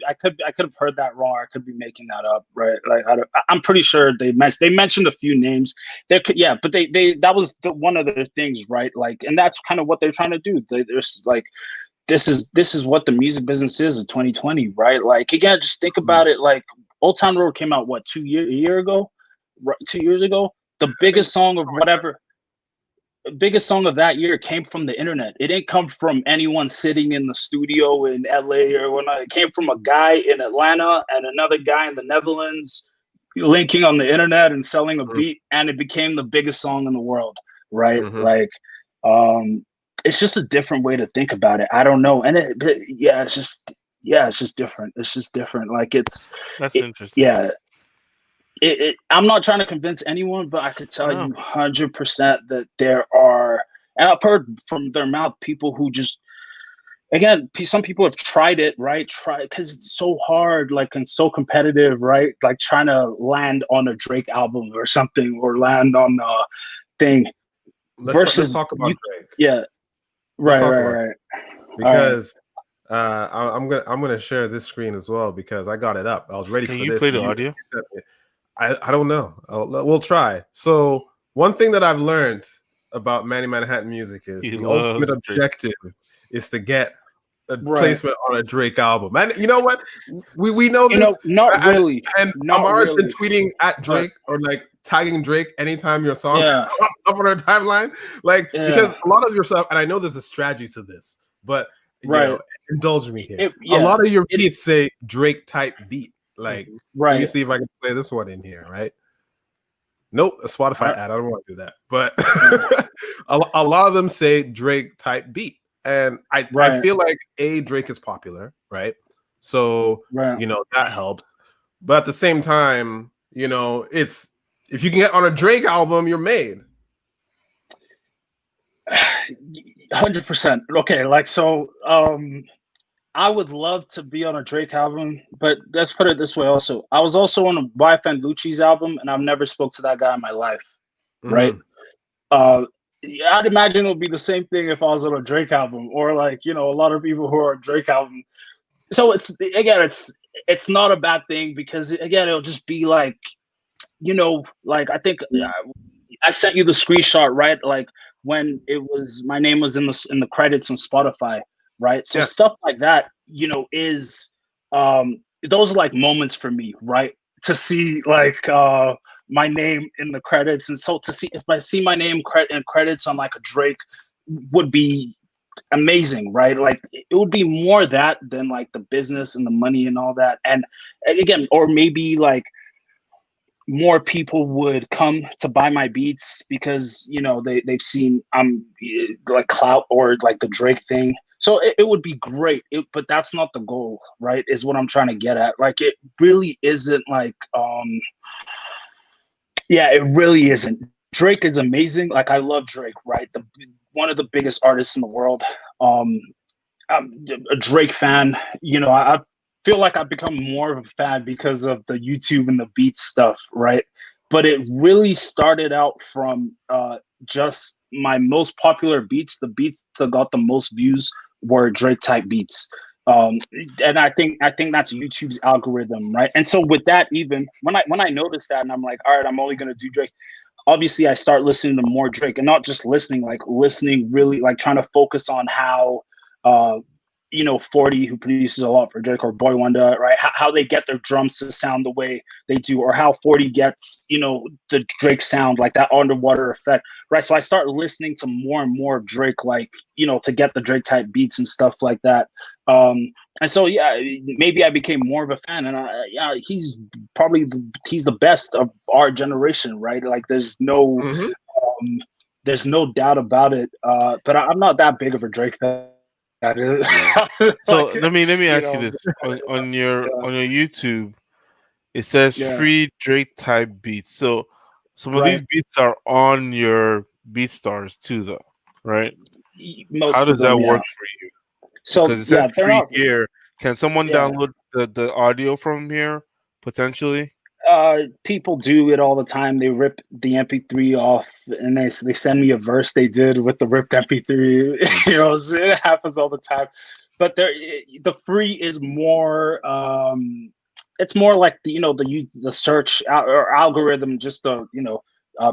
[SPEAKER 4] have heard that wrong. I could be making that up, right? Like I'm pretty sure they mentioned a few names. Yeah, but they that was one of their things, right? Like, and that's kind of what they're trying to do. There's like this is what the music business is in 2020, right? Like again, just think about it. Like Old Town Road came out what a year ago, right? 2 years ago. The biggest song of whatever, biggest song of that year came from the internet. It didn't come from anyone sitting in the studio in LA or whatnot. It came from a guy in Atlanta and another guy in the Netherlands linking on the internet and selling a beat, and it became the biggest song in the world, right? Like, it's just a different way to think about it. I don't know, and it's just different. It's just different. Like
[SPEAKER 2] that's interesting.
[SPEAKER 4] Yeah. I'm not trying to convince anyone, but I could tell you 100% that there are, and I've heard from their mouth people who just, again, some people have tried it, right? Because it's so hard, like, and so competitive, right? Like trying to land on a Drake album or something, or land on a thing.
[SPEAKER 3] Let's talk about Drake.
[SPEAKER 4] Yeah, right.
[SPEAKER 3] Because I'm gonna share this screen as well because I got it up. I was ready for this.
[SPEAKER 2] Can you play the audio?
[SPEAKER 3] I don't know. We'll try. So one thing that I've learned about Manny Manhattan music is the ultimate objective is to get a placement on a Drake album. And you know what? We know this.
[SPEAKER 4] Not really.
[SPEAKER 3] And Amar's been tweeting at Drake or like tagging Drake anytime your song pops up on our timeline. Like because a lot of your stuff, and I know there's a strategy to this, but you know, indulge me here. A lot of your beats say Drake type beat. Like, let me see if I can play this one in here, right? Nope, a Spotify ad. I don't want to do that. But a lot of them say Drake type beat. And I feel like Drake is popular, right? So, you know, that helps. But at the same time, you know, it's if you can get on a Drake album, you're made.
[SPEAKER 4] 100%. Okay, like so I would love to be on a Drake album, but let's put it this way also. I was also on a YFN Lucci's album, and I've never spoke to that guy in my life, right? I'd imagine it would be the same thing if I was on a Drake album, or like, you know, a lot of people who are on Drake album. So it's not a bad thing because, again, it'll just be like, you know, like I think I sent you the screenshot, right? Like when it was, my name was in the credits on Spotify. right? So stuff like that, you know, is those are like moments for me, right? To see like my name in the credits, and so to see if I see my name in credits on like a Drake would be amazing, right? Like it would be more that than like the business and the money and all that. And again, or maybe like more people would come to buy my beats because, you know, they've seen I'm like clout or like the Drake thing. So it would be great, but that's not the goal, right? Is what I'm trying to get at. Like it really isn't like yeah, it really isn't. Drake is amazing. Like I love Drake, right? One of the biggest artists in the world. I'm a Drake fan. You know, I feel like I've become more of a fan because of the YouTube and the beats stuff, right? But it really started out from just my most popular beats. The beats that got the most views were Drake type beats. And I think that's YouTube's algorithm, right? And so with that, even when I noticed that, and I'm like, all right, I'm only gonna do Drake. Obviously, I start listening to more Drake, and not just listening, like listening really, like trying to focus on how, you know, 40, who produces a lot for Drake, or Boy Wonder, right? How they get their drums to sound the way they do, or how 40 gets, you know, the Drake sound, like that underwater effect, right? So I start listening to more and more of Drake, like, you know, to get the Drake type beats and stuff like that. And so, yeah, maybe I became more of a fan, and yeah, he's he's the best of our generation, right? Like, there's no doubt about it. But I'm not that big of a Drake fan.
[SPEAKER 2] So
[SPEAKER 4] Like,
[SPEAKER 2] let me
[SPEAKER 4] you
[SPEAKER 2] ask you
[SPEAKER 4] know,
[SPEAKER 2] this: on your
[SPEAKER 4] yeah,
[SPEAKER 2] YouTube, it says
[SPEAKER 4] yeah,
[SPEAKER 2] free Drake type beats. So some of these
[SPEAKER 4] right.
[SPEAKER 2] beats are on your BeatStars too, though, right? How
[SPEAKER 4] Most of
[SPEAKER 2] does that
[SPEAKER 4] them, yeah.
[SPEAKER 2] work for you?
[SPEAKER 4] So
[SPEAKER 2] Because it says
[SPEAKER 4] yeah, they're
[SPEAKER 2] free
[SPEAKER 4] not.
[SPEAKER 2] here. Can someone
[SPEAKER 4] Yeah,
[SPEAKER 2] download the audio from here potentially?
[SPEAKER 4] people do it all the time. They rip the MP3 off, and they send me a verse they did with the ripped MP3. You know, so it happens all the time. But the free is more. It's more like the, you know, the search or algorithm. Just the, you know,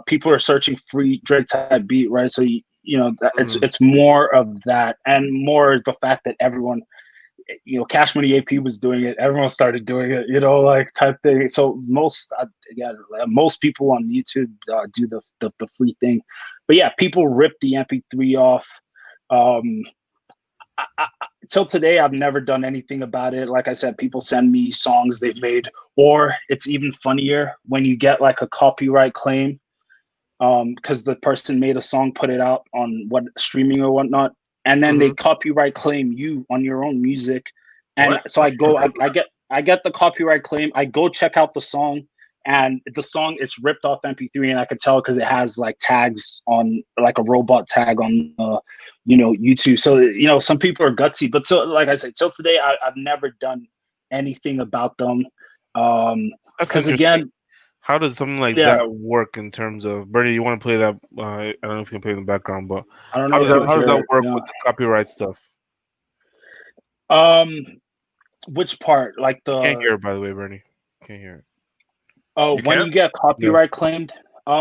[SPEAKER 4] people are searching free Drake type beat, right? So you know,
[SPEAKER 2] Mm.
[SPEAKER 4] it's more of that, and more is the fact that everyone, you know, Cash Money AP was doing it. Everyone started doing it, you know, like type thing. So most, again, most people on YouTube do the free thing. But yeah, people rip the MP3 off. Um, Till today, I've never done anything about it. Like I said, people send me songs they've made, or it's even funnier when you get like a copyright claim because the person made a song, put it out on what streaming or whatnot, and then they
[SPEAKER 2] Hmm.
[SPEAKER 4] copyright claim you on your own music. And
[SPEAKER 3] What?
[SPEAKER 4] so I get the copyright claim. I go check out the song, and the song is ripped off MP3, and I could tell because it has like tags on, like a robot tag on, you know, YouTube. So, you know, some people are gutsy, but so like I said, till today, I've never done anything about them.
[SPEAKER 2] That's
[SPEAKER 4] Because
[SPEAKER 2] interesting.
[SPEAKER 4] again,
[SPEAKER 2] How does something like
[SPEAKER 4] yeah,
[SPEAKER 2] that work in terms of Bernie? You want to play that? I don't know if you can play in the background, but
[SPEAKER 4] I don't know if you'll
[SPEAKER 2] how does
[SPEAKER 4] hear
[SPEAKER 2] that
[SPEAKER 4] it.
[SPEAKER 2] work
[SPEAKER 4] Yeah.
[SPEAKER 2] with the copyright stuff?
[SPEAKER 4] Um, which part? Like
[SPEAKER 2] Can't
[SPEAKER 4] the
[SPEAKER 2] hear it, by the way, Bernie. Can't hear it.
[SPEAKER 4] oh,
[SPEAKER 3] You
[SPEAKER 4] when
[SPEAKER 3] can't?
[SPEAKER 4] you get
[SPEAKER 2] Yeah.
[SPEAKER 4] copyright claimed.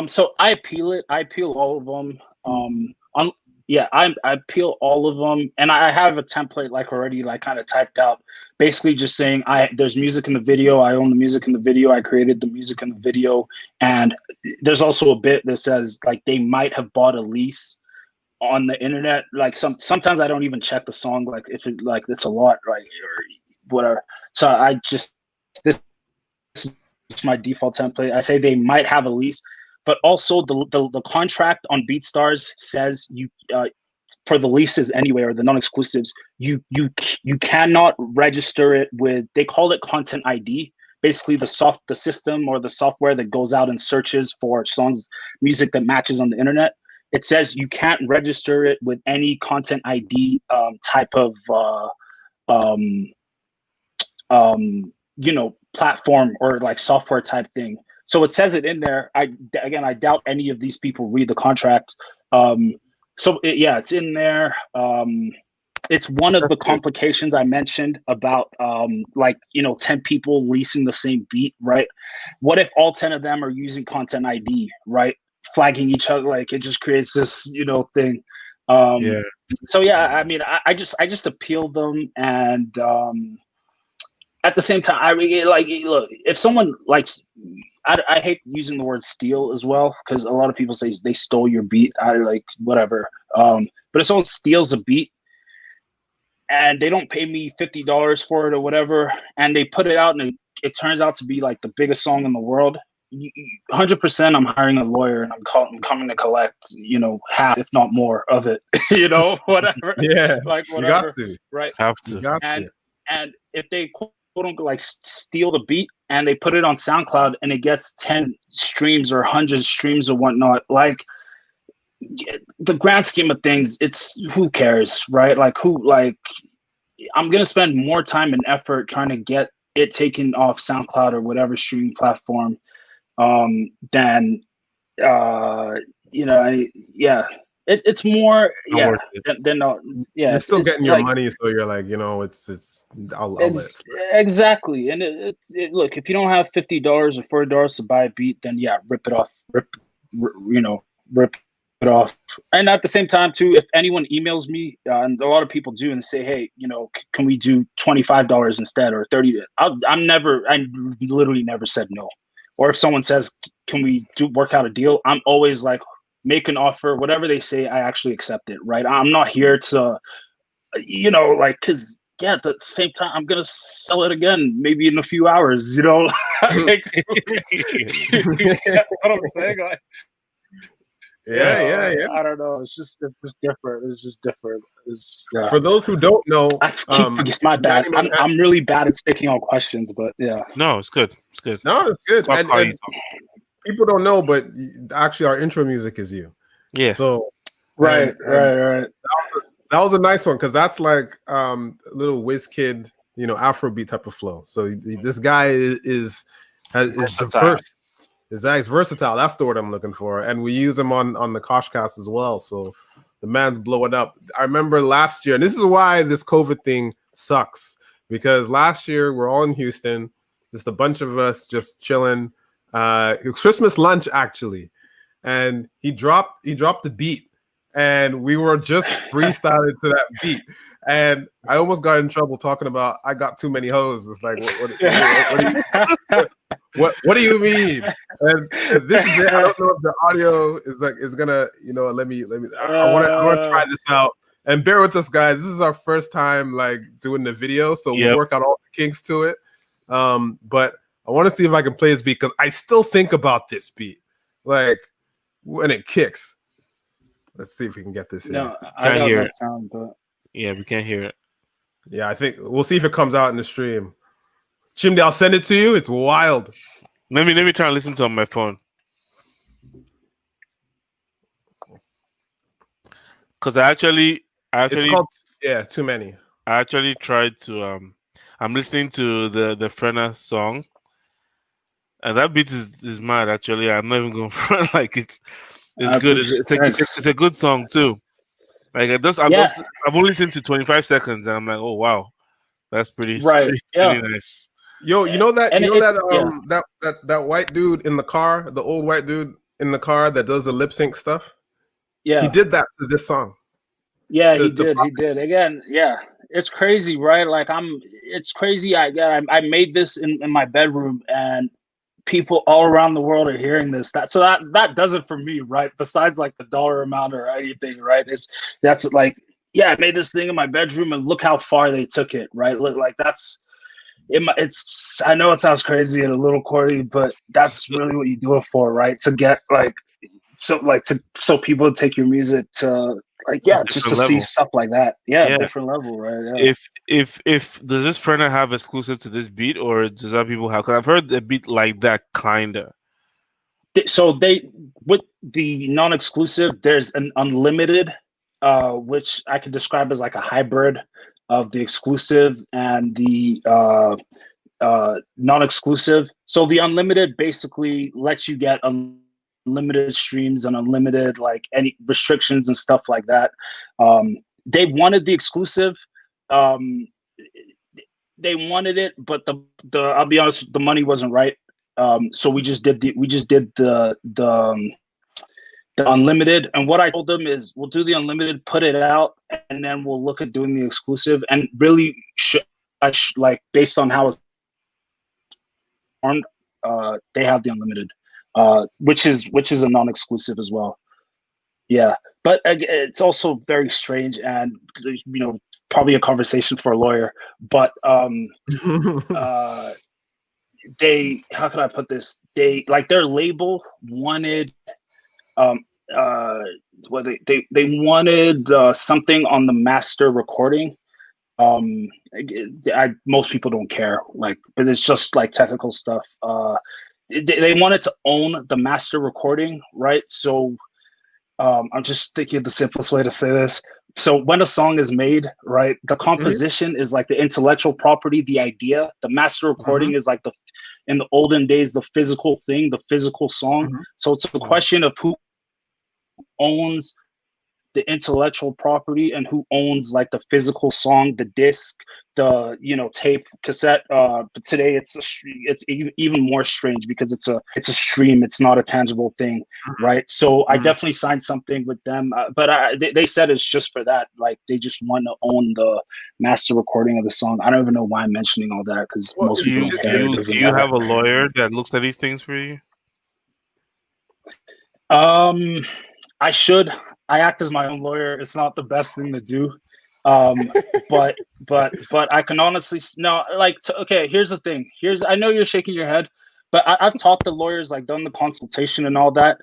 [SPEAKER 4] So I appeal it. I appeal all of them. On Yeah, I appeal all of them, and I have a template like already, like kind of typed out, basically just saying there's music in the video. I own the music in the video. I created the music in the video, and there's also a bit that says like they might have bought a lease on the internet. Like sometimes I don't even check the song, like if it, like it's a lot, right, or whatever. So I just, this is my default template. I say they might have a lease, but also the contract on BeatStars says you, for the leases anyway, or the non-exclusives, you cannot register it with, they call it content ID. Basically, the system or the software that goes out and searches for songs, music that matches on the internet. It says you can't register it with any content ID type of um, you know, platform or like software type thing. So it says it in there. I doubt any of these people read the contract. Yeah, it's in there. It's one of
[SPEAKER 2] That's
[SPEAKER 4] the
[SPEAKER 2] good.
[SPEAKER 4] complications I mentioned about like, you know, 10 people leasing the same beat, right? What if all 10 of them are using content ID, right? Flagging each other, like it just creates this, you know, thing.
[SPEAKER 2] Yeah.
[SPEAKER 4] So yeah, I mean, I just appeal them, and at the same time, I really like, look, if someone likes, I hate using the word steal as well, because a lot of people say they stole your beat. I like whatever. But if someone steals a beat and they don't pay me $50 for it or whatever, and they put it out and it turns out to be like the biggest song in the world, 100% I'm hiring a lawyer and I'm coming to collect, half, if not more of it, whatever.
[SPEAKER 3] Yeah,
[SPEAKER 4] Like
[SPEAKER 3] you got
[SPEAKER 4] whatever,
[SPEAKER 3] to.
[SPEAKER 4] right?
[SPEAKER 2] Have
[SPEAKER 3] You
[SPEAKER 2] to.
[SPEAKER 3] got
[SPEAKER 4] And
[SPEAKER 3] to.
[SPEAKER 4] and if they quote unquote like steal the beat and they put it on SoundCloud and it gets 10 streams or 100 streams or whatnot, like the grand scheme of things, it's who cares, right? Like I'm gonna spend more time and effort trying to get it taken off SoundCloud or whatever streaming platform than yeah. It's more,
[SPEAKER 2] Not
[SPEAKER 4] yeah,
[SPEAKER 2] worth it.
[SPEAKER 4] than yeah.
[SPEAKER 3] You're still
[SPEAKER 4] It's
[SPEAKER 3] getting your
[SPEAKER 4] like,
[SPEAKER 3] money, so you're like, it's. I'll let it.
[SPEAKER 4] exactly. And look, if you don't have $50 or $40 to buy a beat, then yeah, rip it off, rip it off. And at the same time, too, if anyone emails me, and a lot of people do, and say, hey, can we do $25 instead or 30? I literally never said no. Or if someone says, can we work out a deal? I'm always like, make an offer, whatever they say, I actually accept it, right? I'm not here to, because yeah, at the same time, I'm gonna sell it again, maybe in a few hours, like, you get what I'm saying? Like,
[SPEAKER 3] Yeah.
[SPEAKER 4] I don't know. It's just different. It's just different. Yeah.
[SPEAKER 3] For those who don't know,
[SPEAKER 4] I keep forgetting. My bad. I'm really bad at sticking on questions, but yeah.
[SPEAKER 2] No, it's good. It's good.
[SPEAKER 3] No, it's good.
[SPEAKER 2] Talk how you
[SPEAKER 3] And
[SPEAKER 2] talk.
[SPEAKER 3] people don't know, but actually, our intro music is you.
[SPEAKER 2] Yeah.
[SPEAKER 3] So
[SPEAKER 4] Right.
[SPEAKER 3] that was a nice one, because that's like a little whiz kid, Afrobeat type of flow. So this guy is diverse. He's versatile. That's the word I'm looking for. And we use him on the Koshcast as well. So the man's blowing up. I remember last year, and this is why this COVID thing sucks, because last year we're all in Houston, just a bunch of us just chilling. It was Christmas lunch actually, and he dropped the beat, and we were just freestyling to that beat. And I almost got in trouble talking about I got too many hoes. It's like, what do you mean? And this is it. I don't know if the audio is gonna, let me. I want to try this out, and bear with us, guys. This is our first time like doing the video, so we'll work out all the kinks to it. But I want to see if I can play this beat, because I still think about this beat, like when it kicks. Let's see if we can get this in.
[SPEAKER 4] No, I
[SPEAKER 2] Can't hear
[SPEAKER 4] that
[SPEAKER 2] it.
[SPEAKER 4] sound, but
[SPEAKER 2] Yeah, we can't hear it.
[SPEAKER 3] Yeah, I think we'll see if it comes out in the stream. Chimdi, I'll send it to you. It's wild.
[SPEAKER 2] Let me try and listen to it on my phone. Because I actually
[SPEAKER 3] It's called Too Many.
[SPEAKER 2] I actually tried to I'm listening to the Frenna song, and that beat is mad. Actually, I'm not even going for like it's good. It's a good song too. Like I've only listened to 25 seconds, and I'm like, oh wow, that's pretty
[SPEAKER 4] Right.
[SPEAKER 2] pretty nice.
[SPEAKER 3] Yo, you know that
[SPEAKER 4] And
[SPEAKER 3] that white dude in the car, the old white dude in the car that does the lip sync stuff?
[SPEAKER 4] Yeah.
[SPEAKER 3] He did that to this song.
[SPEAKER 4] Yeah, he did. Again, yeah. It's crazy, right? Like it's crazy. I made this in my bedroom, and people all around the world are hearing this. That does it for me, right? Besides like the dollar amount or anything, right? That's like, yeah, I made this thing in my bedroom, and look how far they took it, right? Look, like it's I know it sounds crazy and a little corny, but that's really what you do it for, right? To get so people take your music to just to see stuff like that. Yeah, different level, right? Yeah.
[SPEAKER 2] If does this Frenna have exclusive to this beat, or does that people have? Because I've heard a beat like that kinda.
[SPEAKER 4] So with the non-exclusive, there's an unlimited, which I could describe as like a hybrid of the exclusive and the non-exclusive. So the unlimited basically lets you get unlimited streams and unlimited like any restrictions and stuff like that. They wanted the exclusive. They wanted it, but the I'll be honest, the money wasn't right. So we just did the unlimited. And what I told them is, we'll do the unlimited, put it out, and then we'll look at doing the exclusive. And really, like based on how it's formed, they have the unlimited, which is a non-exclusive as well. Yeah, but it's also very strange, and probably a conversation for a lawyer. But they, how can I put this? They, like, their label wanted what they wanted something on the master recording. Most people don't care, like, but it's just like technical stuff. They wanted to own the master recording, right? So I'm just thinking of the simplest way to say this. So when a song is made, right, the composition is like the intellectual property, the idea. The master recording is like in the olden days, the physical thing, the physical song. So it's a question of who owns the intellectual property and who owns like the physical song, the disc, the tape, cassette. But today it's even more strange because it's a stream. It's not a tangible thing, right? So I definitely signed something with them, but they said it's just for that. Like, they just want to own the master recording of the song. I don't even know why I'm mentioning all that, because most people don't care.
[SPEAKER 2] Do you have a lawyer that looks at these things for you?
[SPEAKER 4] I should. I act as my own lawyer. It's not the best thing to do, but I can honestly okay. Here's the thing. I know you're shaking your head, but I've talked to lawyers, like done the consultation and all that.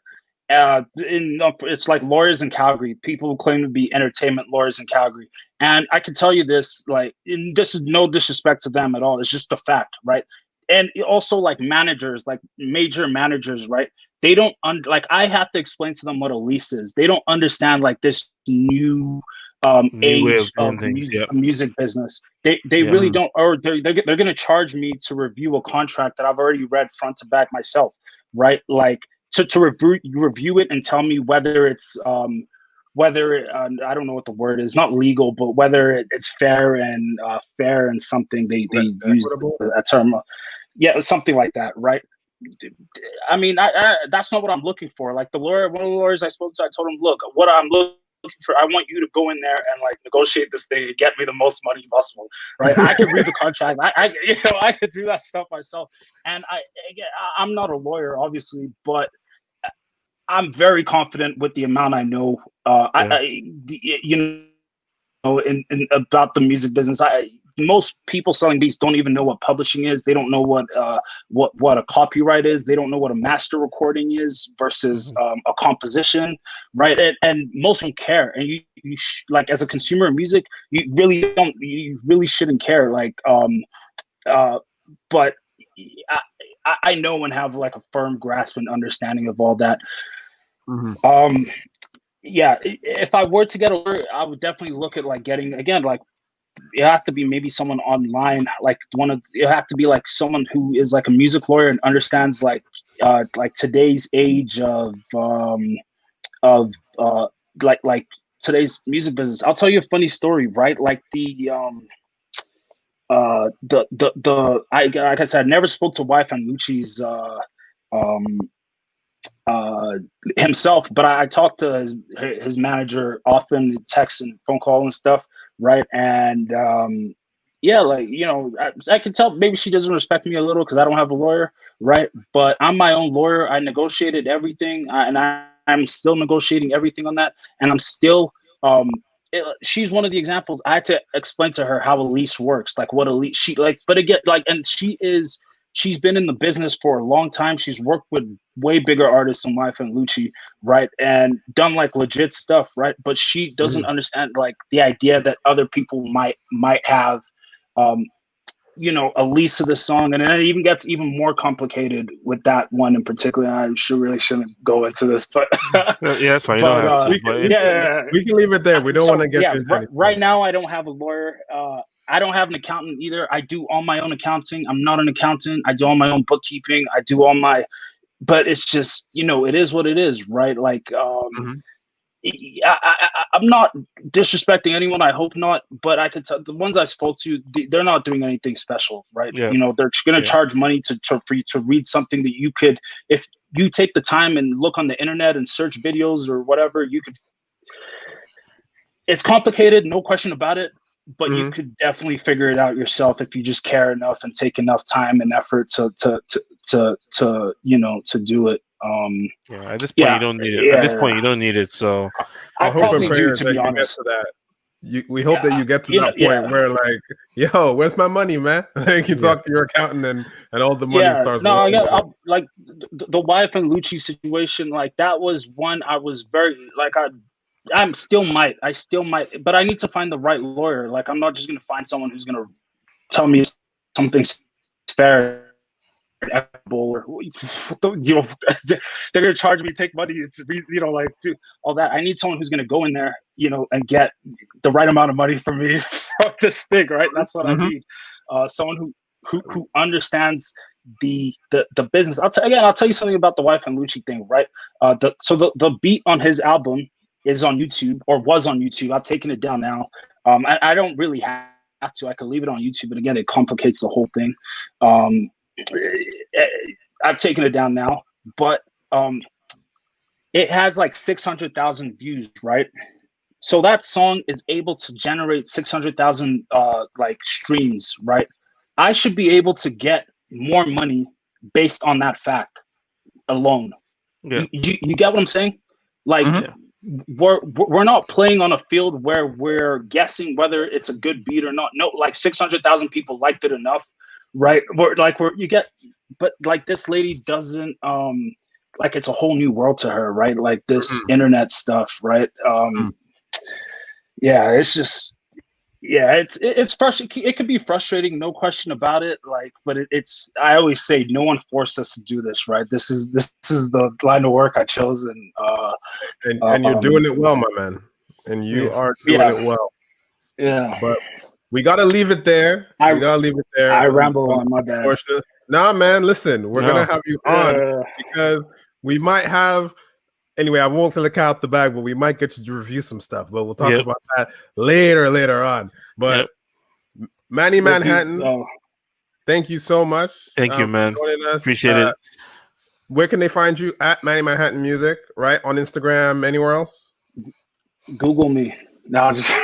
[SPEAKER 4] It's like lawyers in Calgary, people who claim to be entertainment lawyers in Calgary, and I can tell you this, like, this is no disrespect to them at all. It's just a fact, right? And also, like, managers, like major managers, right? They don't like, I have to explain to them what a lease is. They don't understand like this new age of music business. They really don't, or they're going to charge me to review a contract that I've already read front to back myself, right? Like, to review it and tell me whether it's I don't know what the word is, not legal, but whether it's fair and something they use a term. Yeah, something like that, right? I mean, I that's not what I'm looking for. Like, one of the lawyers I spoke to, I told him, look, what I'm looking for, I want you to go in there and like negotiate this thing and get me the most money possible, right? I can read the contract. I could do that stuff myself. And I'm not a lawyer, obviously, but I'm very confident with the amount I know. In about the music business. Most people selling beats don't even know what publishing is. They don't know what a copyright is. They don't know what a master recording is versus a composition, right? And most don't care. And you like, as a consumer of music, you really shouldn't care. Like, but I know and have like a firm grasp and understanding of all that. Yeah, if I were to get a lawyer, I would definitely look at like getting, again, like, it have to be maybe someone online, like it have to be like someone who is like a music lawyer and understands like today's age of like today's music business. I'll tell you a funny story, right? Like like I said, I never spoke to Wi-Fi Lucci's himself, but I talked to his manager often, text and phone call and stuff, right? And yeah, like, I can tell maybe she doesn't respect me a little because I don't have a lawyer, right? But I'm my own lawyer. I negotiated everything, and I'm still negotiating everything on that, and I'm still she's one of the examples. I had to explain to her how a lease works, like what a lease, but again, like, and she's been in the business for a long time. She's worked with way bigger artists than Wi-Fi and Lucci, right? And done like legit stuff, right? But she doesn't understand like the idea that other people might have, a lease of the song. And then it even gets even more complicated with that one in particular. I really shouldn't go into this, but
[SPEAKER 2] yeah, that's fine.
[SPEAKER 3] We can leave it there. We don't want to get
[SPEAKER 4] right now. I don't have a lawyer. I don't have an accountant either. I do all my own accounting. I'm not an accountant. I do all my own bookkeeping. I do all my, but it's just, it is what it is, right? Like, I'm not disrespecting anyone. I hope not, but I could tell the ones I spoke to, they're not doing anything special, right?
[SPEAKER 2] Yeah.
[SPEAKER 4] They're going to charge money for you to read something that you could, if you take the time and look on the internet and search videos or whatever, you could. It's complicated, no question about it, but you could definitely figure it out yourself if you just care enough and take enough time and effort to do it.
[SPEAKER 2] Yeah, at this point you don't need it. At this point you don't need it. So
[SPEAKER 4] I probably do, to be
[SPEAKER 3] you
[SPEAKER 4] honest.
[SPEAKER 3] get to that. We hope that you get to that point where, like, yo, where's my money, man? Like, you talk to your accountant and all the money starts.
[SPEAKER 4] No, like the wife and Lucci situation, like that was one I was very like I still might, but I need to find the right lawyer. Like, I'm not just gonna find someone who's gonna tell me something fair. Or, they're gonna charge me, take money. It's like do all that. I need someone who's gonna go in there, and get the right amount of money from me from this thing, right? That's what I need. Someone who understands the business. I'll tell you something about the wife and Lucci thing, right? The beat on his album is on YouTube, or was on YouTube. I've taken it down now. I don't really have to. I could leave it on YouTube, but again, it complicates the whole thing. I've taken it down now, but it has like 600,000 views, right? So that song is able to generate 600,000 like streams, right? I should be able to get more money based on that fact alone. Yeah. You get what I'm saying? Like, we're not playing on a field where we're guessing whether it's a good beat or not. No, like 600,000 people liked it enough, right? But like this lady doesn't like, it's a whole new world to her, right? Like this internet stuff, right? Yeah, it's just, it's frustrating. It could be frustrating, no question about it. Like, but it's I always say, no one forced us to do this, right? This is the line of work I chose, and
[SPEAKER 3] you're doing it well, my man. And you are doing it well.
[SPEAKER 4] Yeah,
[SPEAKER 3] but we gotta leave it there. I
[SPEAKER 4] ramble on, my bad.
[SPEAKER 3] Nah, man, listen, we're gonna have you on because we might have. Anyway, I won't look out the bag, but we might get you to review some stuff. But we'll talk about that later on. But Manny Manhattan, thank you so much.
[SPEAKER 2] Thank you, man. Appreciate it.
[SPEAKER 3] Where can they find you? At Manny Manhattan Music, right? On Instagram, anywhere else?
[SPEAKER 4] Google me. No, just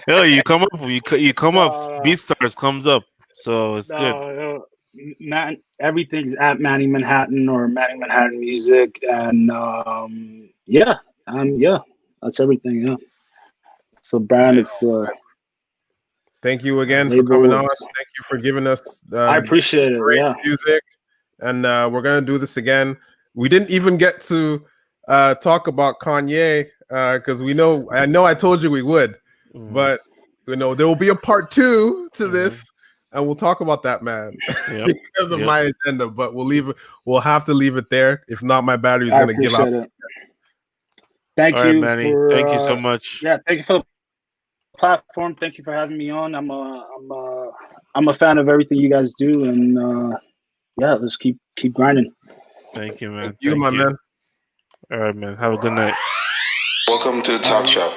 [SPEAKER 2] no, you come up. You come up. BeatStars comes up, so it's good.
[SPEAKER 4] Man, everything's at Manny Manhattan or Manny Manhattan Music, and that's everything. Yeah, so brand is.
[SPEAKER 3] Thank you again for coming on. Thank you for giving us.
[SPEAKER 4] I appreciate it.
[SPEAKER 3] Great music, and we're gonna do this again. We didn't even get to talk about Kanye because I know I told you we would, but there will be a part 2 to this. And we'll talk about that, man, because of my agenda. But we'll have to leave it there. If not, my battery is going to give out.
[SPEAKER 4] Thank you,
[SPEAKER 2] Manny. Thank you so much.
[SPEAKER 4] Yeah, thank you for the platform. Thank you for having me on. I'm a fan of everything you guys do, and let's keep grinding.
[SPEAKER 2] Thank you, man.
[SPEAKER 3] Thank you, my man.
[SPEAKER 2] All right, man. Have a good night.
[SPEAKER 1] Welcome to the Talk Shop.